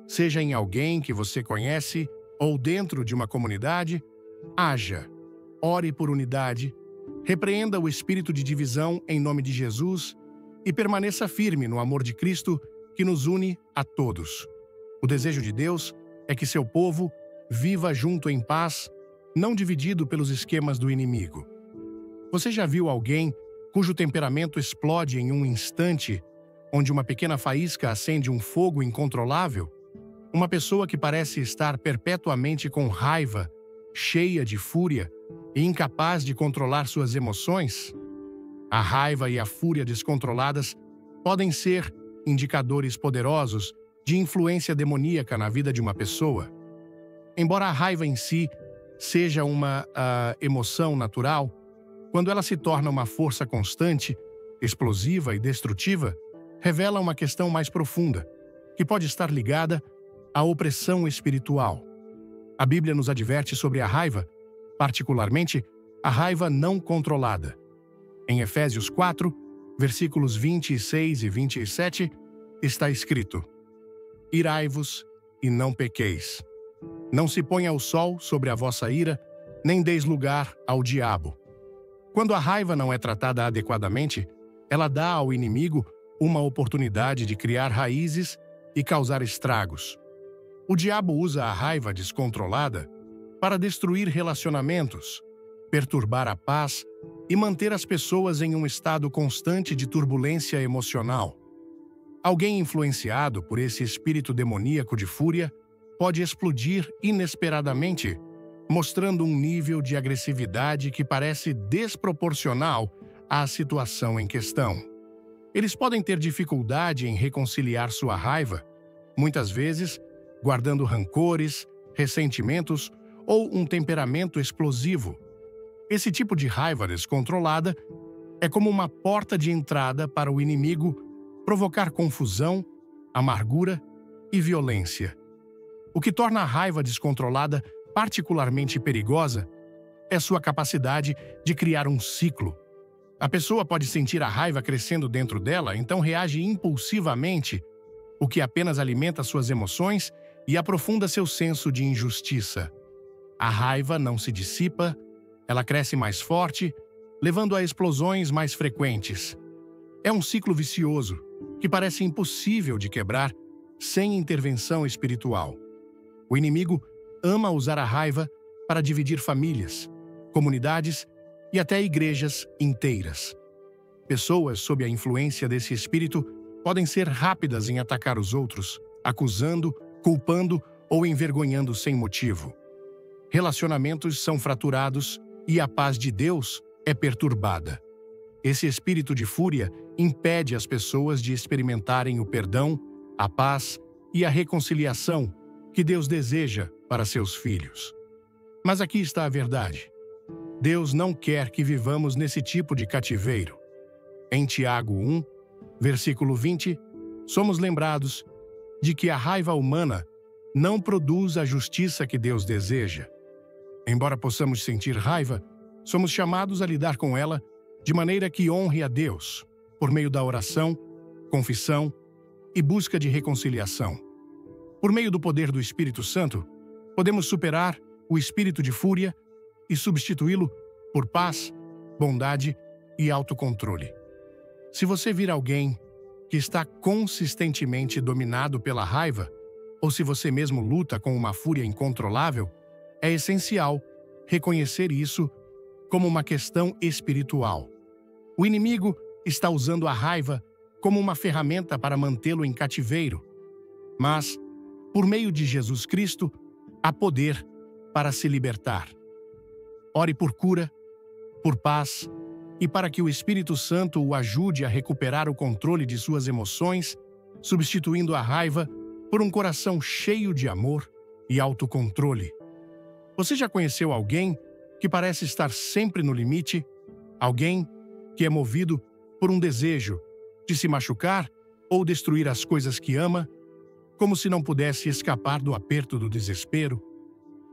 seja em alguém que você conhece ou dentro de uma comunidade, haja, ore por unidade, repreenda o espírito de divisão em nome de Jesus e permaneça firme no amor de Cristo que nos une a todos. O desejo de Deus é que seu povo viva junto em paz, não dividido pelos esquemas do inimigo. Você já viu alguém cujo temperamento explode em um instante, onde uma pequena faísca acende um fogo incontrolável? Uma pessoa que parece estar perpetuamente com raiva, cheia de fúria e incapaz de controlar suas emoções? A raiva e a fúria descontroladas podem ser indicadores poderosos de influência demoníaca na vida de uma pessoa. Embora a raiva em si seja uma emoção natural, quando ela se torna uma força constante, explosiva e destrutiva, revela uma questão mais profunda, que pode estar ligada à opressão espiritual. A Bíblia nos adverte sobre a raiva, particularmente a raiva não controlada. Em Efésios 4, versículos 26 e 27, está escrito: Irai-vos e não pequeis. Não se ponha o sol sobre a vossa ira, nem deis lugar ao diabo. Quando a raiva não é tratada adequadamente, ela dá ao inimigo uma oportunidade de criar raízes e causar estragos. O diabo usa a raiva descontrolada para destruir relacionamentos, perturbar a paz e manter as pessoas em um estado constante de turbulência emocional. Alguém influenciado por esse espírito demoníaco de fúria pode explodir inesperadamente, mostrando um nível de agressividade que parece desproporcional à situação em questão. Eles podem ter dificuldade em reconciliar sua raiva, muitas vezes guardando rancores, ressentimentos ou um temperamento explosivo. Esse tipo de raiva descontrolada é como uma porta de entrada para o inimigo provocar confusão, amargura e violência. O que torna a raiva descontrolada particularmente perigosa é sua capacidade de criar um ciclo. A pessoa pode sentir a raiva crescendo dentro dela, então reage impulsivamente, o que apenas alimenta suas emoções e aprofunda seu senso de injustiça. A raiva não se dissipa, ela cresce mais forte, levando a explosões mais frequentes. É um ciclo vicioso que parece impossível de quebrar sem intervenção espiritual. O inimigo ama usar a raiva para dividir famílias, comunidades e até igrejas inteiras. Pessoas sob a influência desse espírito podem ser rápidas em atacar os outros, acusando, culpando ou envergonhando sem motivo. Relacionamentos são fraturados e a paz de Deus é perturbada. Esse espírito de fúria impede as pessoas de experimentarem o perdão, a paz e a reconciliação que Deus deseja para seus filhos. Mas aqui está a verdade. Deus não quer que vivamos nesse tipo de cativeiro. Em Tiago 1, versículo 20, somos lembrados de que a raiva humana não produz a justiça que Deus deseja. Embora possamos sentir raiva, somos chamados a lidar com ela de maneira que honre a Deus, por meio da oração, confissão e busca de reconciliação. Por meio do poder do Espírito Santo, podemos superar o espírito de fúria e substituí-lo por paz, bondade e autocontrole. Se você vir alguém que está consistentemente dominado pela raiva, ou se você mesmo luta com uma fúria incontrolável, é essencial reconhecer isso como uma questão espiritual. O inimigo está usando a raiva como uma ferramenta para mantê-lo em cativeiro. Mas, por meio de Jesus Cristo, há poder para se libertar. Ore por cura, por paz e para que o Espírito Santo o ajude a recuperar o controle de suas emoções, substituindo a raiva por um coração cheio de amor e autocontrole. Você já conheceu alguém que parece estar sempre no limite? Alguém que é movido por um desejo de se machucar ou destruir as coisas que ama, como se não pudesse escapar do aperto do desespero?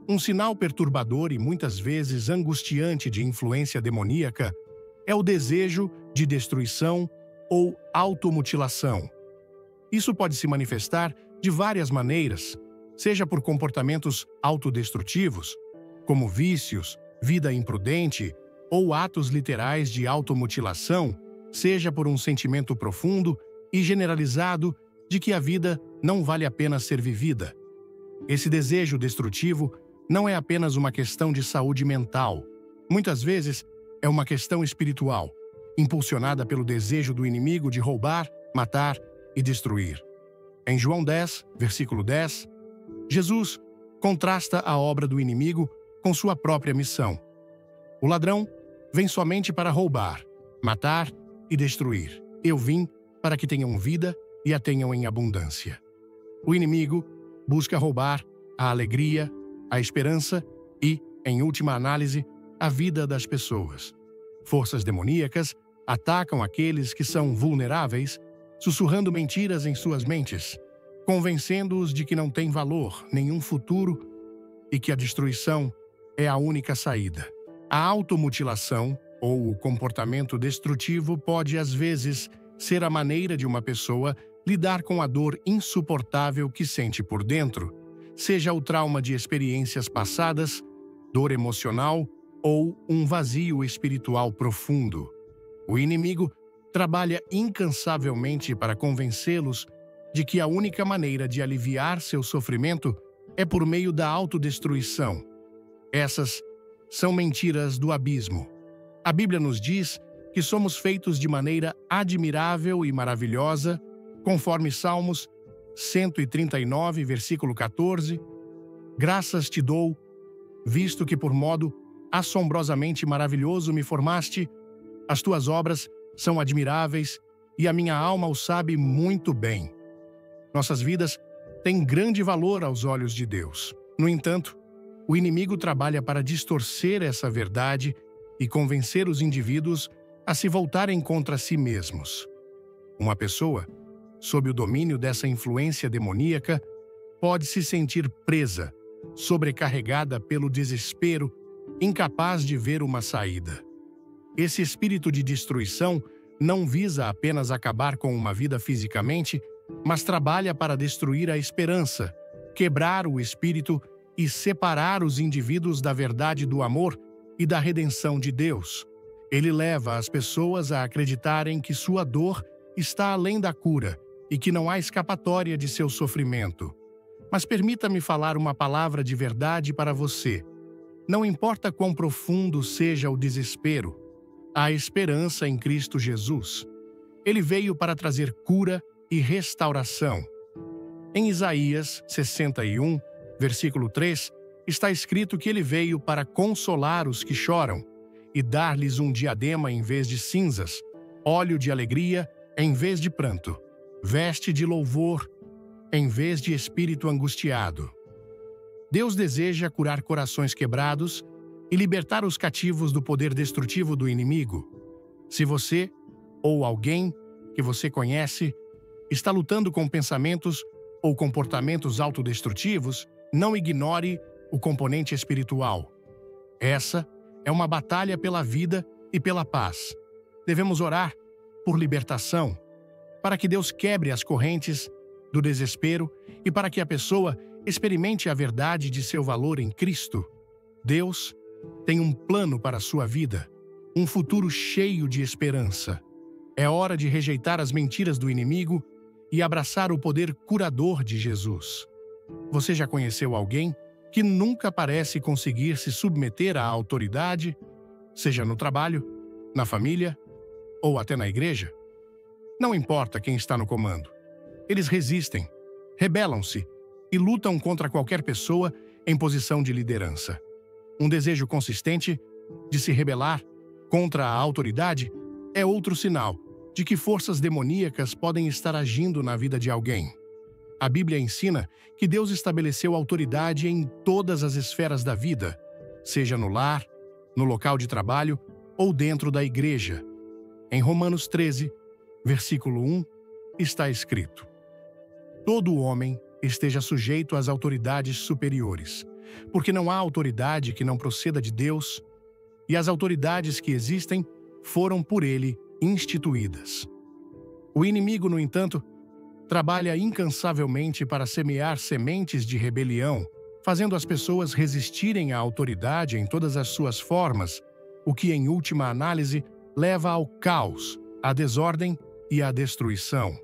Um sinal perturbador e muitas vezes angustiante de influência demoníaca é o desejo de destruição ou automutilação. Isso pode se manifestar de várias maneiras, seja por comportamentos autodestrutivos, como vícios, vida imprudente ou atos literais de automutilação, seja por um sentimento profundo e generalizado de que a vida não vale a pena ser vivida. Esse desejo destrutivo não é apenas uma questão de saúde mental. Muitas vezes é uma questão espiritual, impulsionada pelo desejo do inimigo de roubar, matar e destruir. Em João 10, versículo 10, Jesus contrasta a obra do inimigo com sua própria missão. O ladrão vem somente para roubar, matar e destruir. Eu vim para que tenham vida e a tenham em abundância. O inimigo busca roubar a alegria, a esperança e, em última análise, a vida das pessoas. Forças demoníacas atacam aqueles que são vulneráveis, sussurrando mentiras em suas mentes, convencendo-os de que não têm valor, nenhum futuro e que a destruição é a única saída. A automutilação, ou o comportamento destrutivo, pode, às vezes, ser a maneira de uma pessoa lidar com a dor insuportável que sente por dentro, seja o trauma de experiências passadas, dor emocional ou um vazio espiritual profundo. O inimigo trabalha incansavelmente para convencê-los de que a única maneira de aliviar seu sofrimento é por meio da autodestruição. Essas são mentiras do abismo. A Bíblia nos diz que somos feitos de maneira admirável e maravilhosa, conforme Salmos 139, versículo 14. Graças te dou, visto que por modo assombrosamente maravilhoso me formaste, as tuas obras são admiráveis e a minha alma o sabe muito bem. Nossas vidas têm grande valor aos olhos de Deus. No entanto, o inimigo trabalha para distorcer essa verdade e convencer os indivíduos a se voltarem contra si mesmos. Uma pessoa, sob o domínio dessa influência demoníaca, pode se sentir presa, sobrecarregada pelo desespero, incapaz de ver uma saída. Esse espírito de destruição não visa apenas acabar com uma vida fisicamente, mas trabalha para destruir a esperança, quebrar o espírito e separar os indivíduos da verdade do amor e da redenção de Deus. Ele leva as pessoas a acreditarem que sua dor está além da cura e que não há escapatória de seu sofrimento. Mas permita-me falar uma palavra de verdade para você. Não importa quão profundo seja o desespero, há esperança em Cristo Jesus. Ele veio para trazer cura e restauração. Em Isaías 61, versículo 3, está escrito que ele veio para consolar os que choram e dar-lhes um diadema em vez de cinzas, óleo de alegria em vez de pranto, veste de louvor em vez de espírito angustiado. Deus deseja curar corações quebrados e libertar os cativos do poder destrutivo do inimigo. Se você, ou alguém que você conhece, está lutando com pensamentos ou comportamentos autodestrutivos, não ignore o componente espiritual. Essa é uma batalha pela vida e pela paz. Devemos orar por libertação, para que Deus quebre as correntes do desespero e para que a pessoa experimente a verdade de seu valor em Cristo. Deus tem um plano para a sua vida, um futuro cheio de esperança. É hora de rejeitar as mentiras do inimigo e abraçar o poder curador de Jesus. Você já conheceu alguém que nunca parece conseguir se submeter à autoridade, seja no trabalho, na família ou até na igreja? Não importa quem está no comando. Eles resistem, rebelam-se e lutam contra qualquer pessoa em posição de liderança. Um desejo consistente de se rebelar contra a autoridade é outro sinal de que forças demoníacas podem estar agindo na vida de alguém. A Bíblia ensina que Deus estabeleceu autoridade em todas as esferas da vida, seja no lar, no local de trabalho ou dentro da igreja. Em Romanos 13, versículo 1, está escrito: todo homem esteja sujeito às autoridades superiores, porque não há autoridade que não proceda de Deus, e as autoridades que existem foram por ele instituídas. O inimigo, no entanto, trabalha incansavelmente para semear sementes de rebelião, fazendo as pessoas resistirem à autoridade em todas as suas formas, o que, em última análise, leva ao caos, à desordem e à destruição.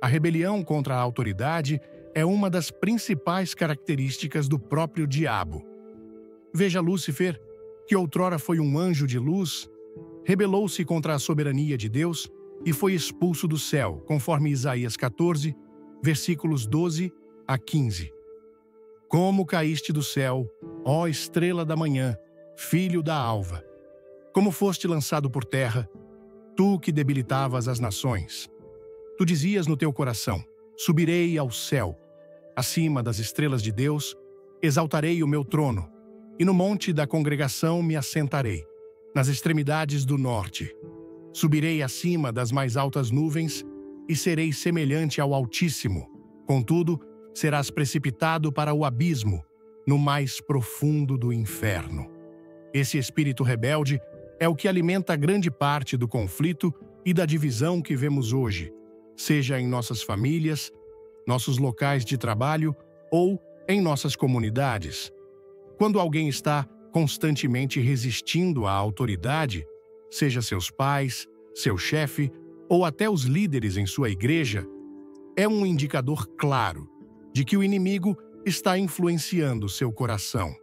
A rebelião contra a autoridade é uma das principais características do próprio diabo. Veja Lúcifer, que outrora foi um anjo de luz, rebelou-se contra a soberania de Deus e foi expulso do céu, conforme Isaías 14, versículos 12 a 15. Como caíste do céu, ó estrela da manhã, filho da alva! Como foste lançado por terra, tu que debilitavas as nações. Tu dizias no teu coração: subirei ao céu, acima das estrelas de Deus, exaltarei o meu trono, e no monte da congregação me assentarei, nas extremidades do norte. Subirei acima das mais altas nuvens e serei semelhante ao Altíssimo. Contudo, serás precipitado para o abismo, no mais profundo do inferno. Esse espírito rebelde é o que alimenta grande parte do conflito e da divisão que vemos hoje, seja em nossas famílias, nossos locais de trabalho ou em nossas comunidades. Quando alguém está constantemente resistindo à autoridade, seja seus pais, seu chefe ou até os líderes em sua igreja, é um indicador claro de que o inimigo está influenciando seu coração.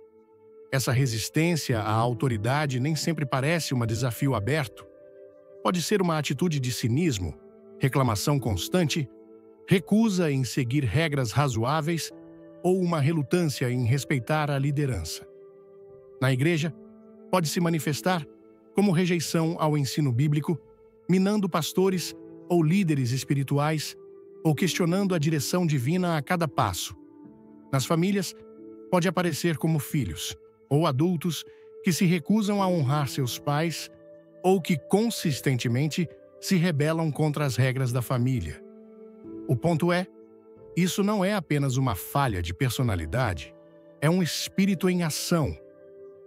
Essa resistência à autoridade nem sempre parece um desafio aberto. Pode ser uma atitude de cinismo, reclamação constante, recusa em seguir regras razoáveis ou uma relutância em respeitar a liderança. Na igreja, pode se manifestar como rejeição ao ensino bíblico, minando pastores ou líderes espirituais ou questionando a direção divina a cada passo. Nas famílias, pode aparecer como filhos ou adultos que se recusam a honrar seus pais ou que consistentemente se rebelam contra as regras da família. O ponto é, isso não é apenas uma falha de personalidade, é um espírito em ação,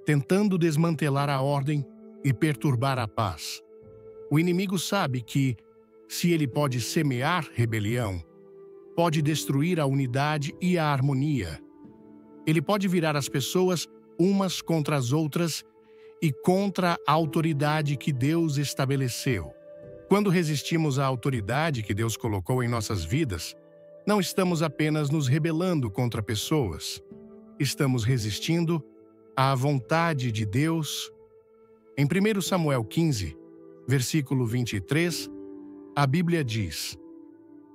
tentando desmantelar a ordem e perturbar a paz. O inimigo sabe que, se ele pode semear rebelião, pode destruir a unidade e a harmonia. Ele pode virar as pessoas umas contra as outras e contra a autoridade que Deus estabeleceu. Quando resistimos à autoridade que Deus colocou em nossas vidas, não estamos apenas nos rebelando contra pessoas, estamos resistindo à vontade de Deus. Em 1 Samuel 15, versículo 23, a Bíblia diz: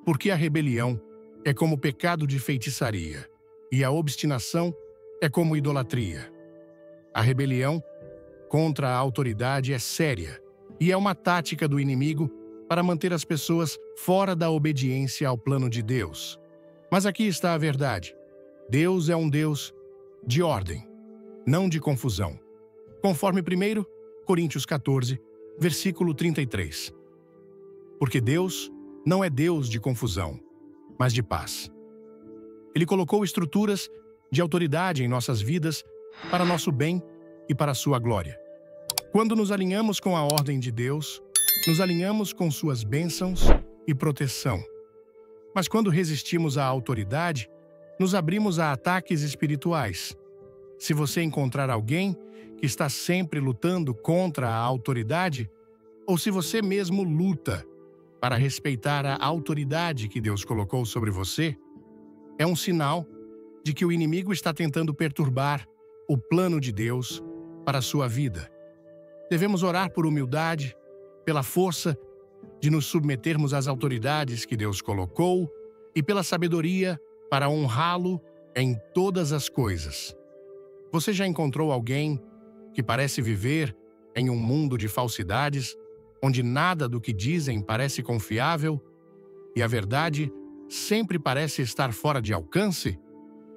porque a rebelião é como pecado de feitiçaria, e a obstinação é como idolatria. A rebelião contra a autoridade é séria e é uma tática do inimigo para manter as pessoas fora da obediência ao plano de Deus. Mas aqui está a verdade. Deus é um Deus de ordem, não de confusão. Conforme 1 Coríntios 14, versículo 33. Porque Deus não é Deus de confusão, mas de paz. Ele colocou estruturas de autoridade em nossas vidas para nosso bem e para a sua glória. Quando nos alinhamos com a ordem de Deus, nos alinhamos com suas bênçãos e proteção. Mas quando resistimos à autoridade, nos abrimos a ataques espirituais. Se você encontrar alguém que está sempre lutando contra a autoridade, ou se você mesmo luta para respeitar a autoridade que Deus colocou sobre você, é um sinal de que o inimigo está tentando perturbar o plano de Deus para a sua vida. Devemos orar por humildade, pela força de nos submetermos às autoridades que Deus colocou e pela sabedoria para honrá-lo em todas as coisas. Você já encontrou alguém que parece viver em um mundo de falsidades, onde nada do que dizem parece confiável e a verdade sempre parece estar fora de alcance?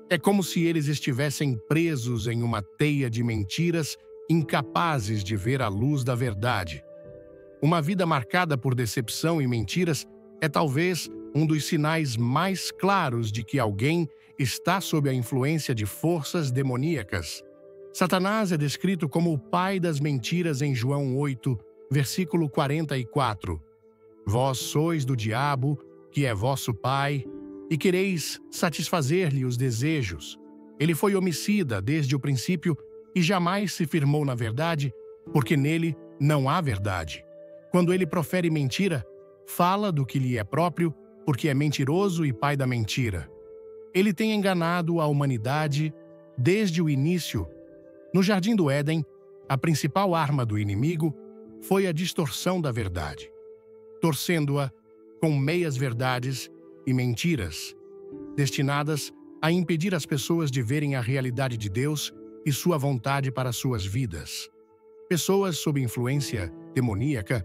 É como se eles estivessem presos em uma teia de mentiras, incapazes de ver a luz da verdade. Uma vida marcada por decepção e mentiras é talvez um dos sinais mais claros de que alguém está sob a influência de forças demoníacas. Satanás é descrito como o pai das mentiras em João 8, versículo 44. Vós sois do diabo, que é vosso pai, e quereis satisfazer-lhe os desejos. Ele foi homicida desde o princípio e jamais se firmou na verdade, porque nele não há verdade. Quando ele profere mentira, fala do que lhe é próprio, porque é mentiroso e pai da mentira. Ele tem enganado a humanidade desde o início. No Jardim do Éden, a principal arma do inimigo foi a distorção da verdade, torcendo-a com meias-verdades e mentiras, destinadas a impedir as pessoas de verem a realidade de Deus e sua vontade para suas vidas. Pessoas sob influência demoníaca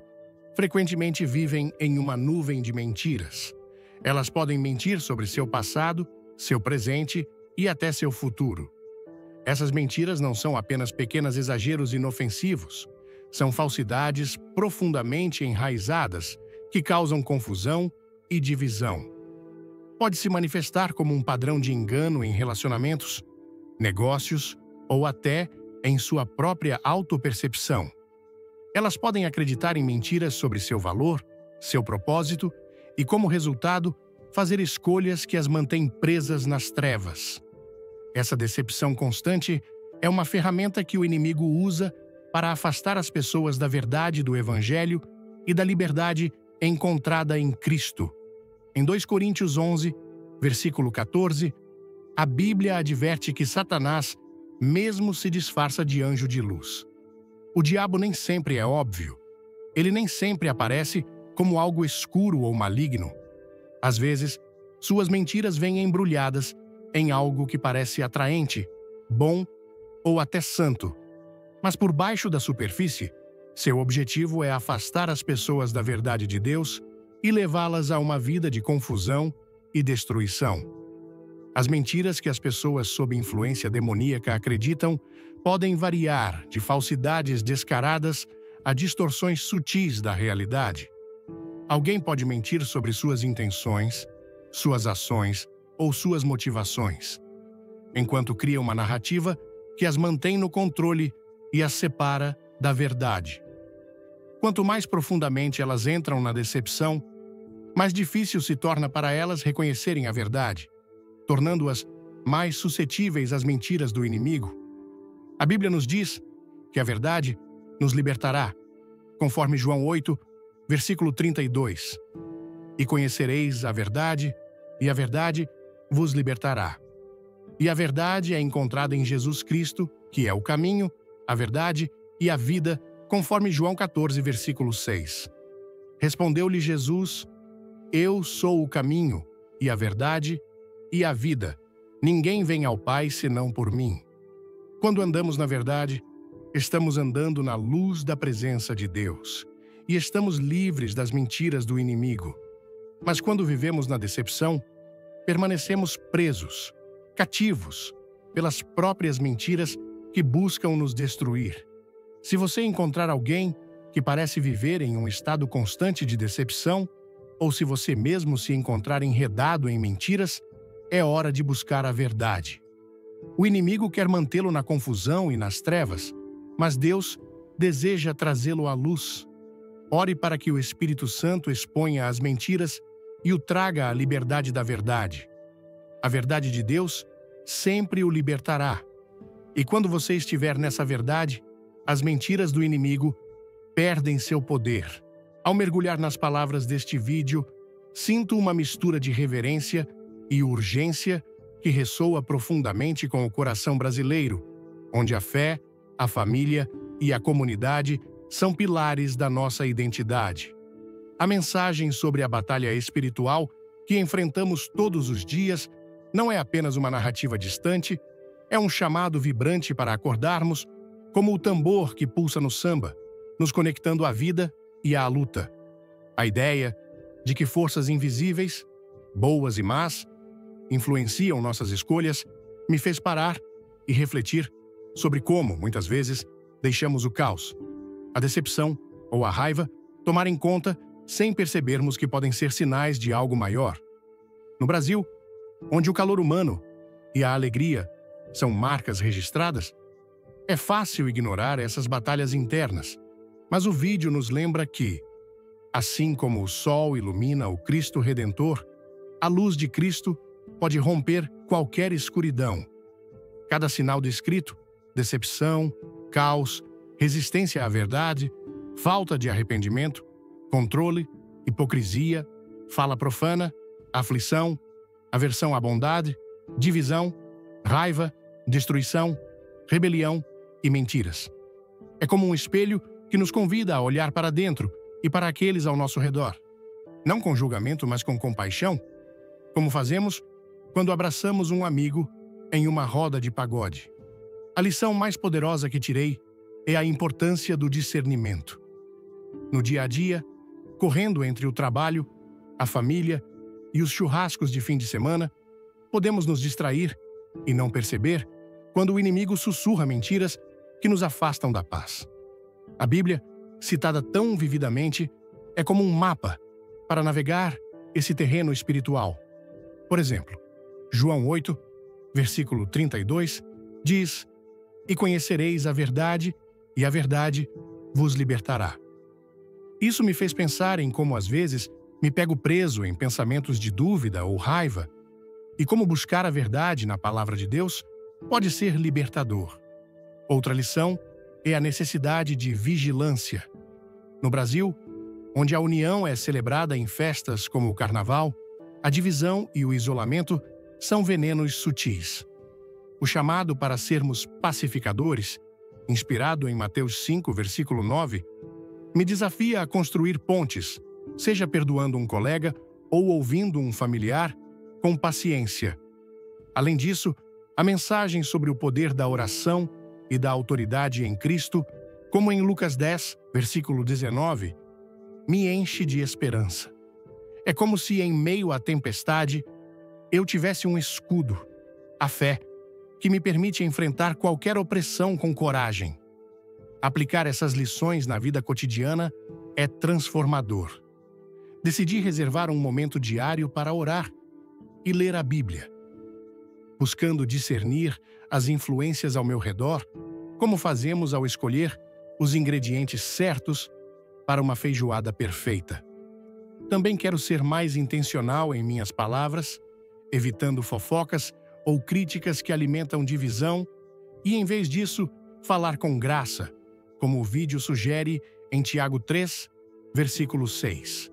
frequentemente vivem em uma nuvem de mentiras. Elas podem mentir sobre seu passado, seu presente e até seu futuro. Essas mentiras não são apenas pequenos exageros inofensivos, são falsidades profundamente enraizadas que causam confusão e divisão. Pode se manifestar como um padrão de engano em relacionamentos, negócios ou até em sua própria autopercepção. Elas podem acreditar em mentiras sobre seu valor, seu propósito e, como resultado, fazer escolhas que as mantêm presas nas trevas. Essa decepção constante é uma ferramenta que o inimigo usa para afastar as pessoas da verdade do Evangelho e da liberdade encontrada em Cristo. Em 2 Coríntios 11, versículo 14, a Bíblia adverte que Satanás mesmo se disfarça de anjo de luz. O diabo nem sempre é óbvio. Ele nem sempre aparece como algo escuro ou maligno. Às vezes, suas mentiras vêm embrulhadas em algo que parece atraente, bom ou até santo. Mas por baixo da superfície, seu objetivo é afastar as pessoas da verdade de Deus e levá-las a uma vida de confusão e destruição. As mentiras que as pessoas sob influência demoníaca acreditam podem variar de falsidades descaradas a distorções sutis da realidade. Alguém pode mentir sobre suas intenções, suas ações ou suas motivações, enquanto cria uma narrativa que as mantém no controle e as separa da verdade. Quanto mais profundamente elas entram na decepção, mais difícil se torna para elas reconhecerem a verdade, tornando-as mais suscetíveis às mentiras do inimigo. A Bíblia nos diz que a verdade nos libertará, conforme João 8, versículo 32. E conhecereis a verdade, e a verdade vos libertará. E a verdade é encontrada em Jesus Cristo, que é o caminho, a verdade e a vida, conforme João 14, versículo 6. Respondeu-lhe Jesus: Eu sou o caminho, e a verdade, e a vida. Ninguém vem ao Pai senão por mim. Quando andamos na verdade, estamos andando na luz da presença de Deus e estamos livres das mentiras do inimigo. Mas quando vivemos na decepção, permanecemos presos, cativos, pelas próprias mentiras que buscam nos destruir. Se você encontrar alguém que parece viver em um estado constante de decepção, ou se você mesmo se encontrar enredado em mentiras, é hora de buscar a verdade. O inimigo quer mantê-lo na confusão e nas trevas, mas Deus deseja trazê-lo à luz. Ore para que o Espírito Santo exponha as mentiras e o traga à liberdade da verdade. A verdade de Deus sempre o libertará. E quando você estiver nessa verdade, as mentiras do inimigo perdem seu poder. Ao mergulhar nas palavras deste vídeo, sinto uma mistura de reverência e urgência que ressoa profundamente com o coração brasileiro, onde a fé, a família e a comunidade são pilares da nossa identidade. A mensagem sobre a batalha espiritual que enfrentamos todos os dias não é apenas uma narrativa distante, é um chamado vibrante para acordarmos, como o tambor que pulsa no samba, nos conectando à vida e à luta. A ideia de que forças invisíveis, boas e más, influenciam nossas escolhas me fez parar e refletir sobre como, muitas vezes, deixamos o caos, a decepção ou a raiva tomarem conta sem percebermos que podem ser sinais de algo maior. No Brasil, onde o calor humano e a alegria são marcas registradas, é fácil ignorar essas batalhas internas, mas o vídeo nos lembra que, assim como o sol ilumina o Cristo Redentor, a luz de Cristo pode romper qualquer escuridão. Cada sinal descrito, decepção, caos, resistência à verdade, falta de arrependimento, controle, hipocrisia, fala profana, aflição, aversão à bondade, divisão, raiva, destruição, rebelião e mentiras. É como um espelho que nos convida a olhar para dentro e para aqueles ao nosso redor. Não com julgamento, mas com compaixão, como fazemos quando abraçamos um amigo em uma roda de pagode. A lição mais poderosa que tirei é a importância do discernimento. No dia a dia, correndo entre o trabalho, a família e os churrascos de fim de semana, podemos nos distrair e não perceber quando o inimigo sussurra mentiras que nos afastam da paz. A Bíblia, citada tão vividamente, é como um mapa para navegar esse terreno espiritual. Por exemplo, João 8, versículo 32, diz: "E conhecereis a verdade, e a verdade vos libertará." Isso me fez pensar em como, às vezes, me pego preso em pensamentos de dúvida ou raiva, e como buscar a verdade na palavra de Deus pode ser libertador. Outra lição é a necessidade de vigilância. No Brasil, onde a união é celebrada em festas como o Carnaval, a divisão e o isolamento são venenos sutis. O chamado para sermos pacificadores, inspirado em Mateus 5, versículo 9, me desafia a construir pontes, seja perdoando um colega ou ouvindo um familiar, com paciência. Além disso, a mensagem sobre o poder da oração e da autoridade em Cristo, como em Lucas 10, versículo 19, me enche de esperança. É como se, em meio à tempestade, eu tivesse um escudo, a fé, que me permite enfrentar qualquer opressão com coragem. Aplicar essas lições na vida cotidiana é transformador. Decidi reservar um momento diário para orar e ler a Bíblia, buscando discernir as influências ao meu redor, como fazemos ao escolher os ingredientes certos para uma feijoada perfeita. Também quero ser mais intencional em minhas palavras, evitando fofocas ou críticas que alimentam divisão e, em vez disso, falar com graça, como o vídeo sugere em Tiago 3, versículo 6.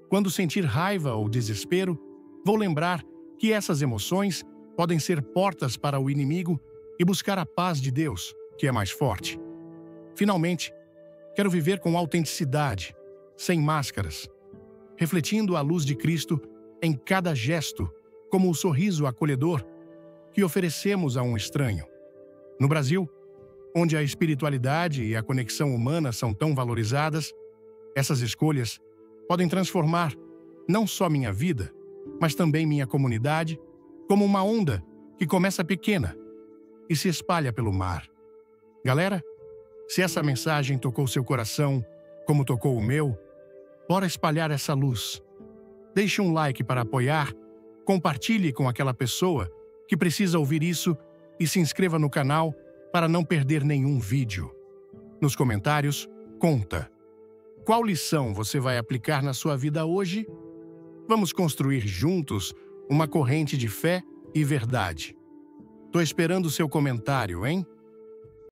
Quando sentir raiva ou desespero, vou lembrar que essas emoções podem ser portas para o inimigo e buscar a paz de Deus, que é mais forte. Finalmente, quero viver com autenticidade, sem máscaras, refletindo a luz de Cristo em cada gesto, como o sorriso acolhedor que oferecemos a um estranho. No Brasil, onde a espiritualidade e a conexão humana são tão valorizadas, essas escolhas podem transformar não só minha vida, mas também minha comunidade, como uma onda que começa pequena e se espalha pelo mar. Galera, se essa mensagem tocou seu coração como tocou o meu, bora espalhar essa luz. Deixe um like para apoiar, compartilhe com aquela pessoa que precisa ouvir isso e se inscreva no canal para não perder nenhum vídeo. Nos comentários, conta. Qual lição você vai aplicar na sua vida hoje? Vamos construir juntos uma corrente de fé e verdade. Tô esperando o seu comentário, hein?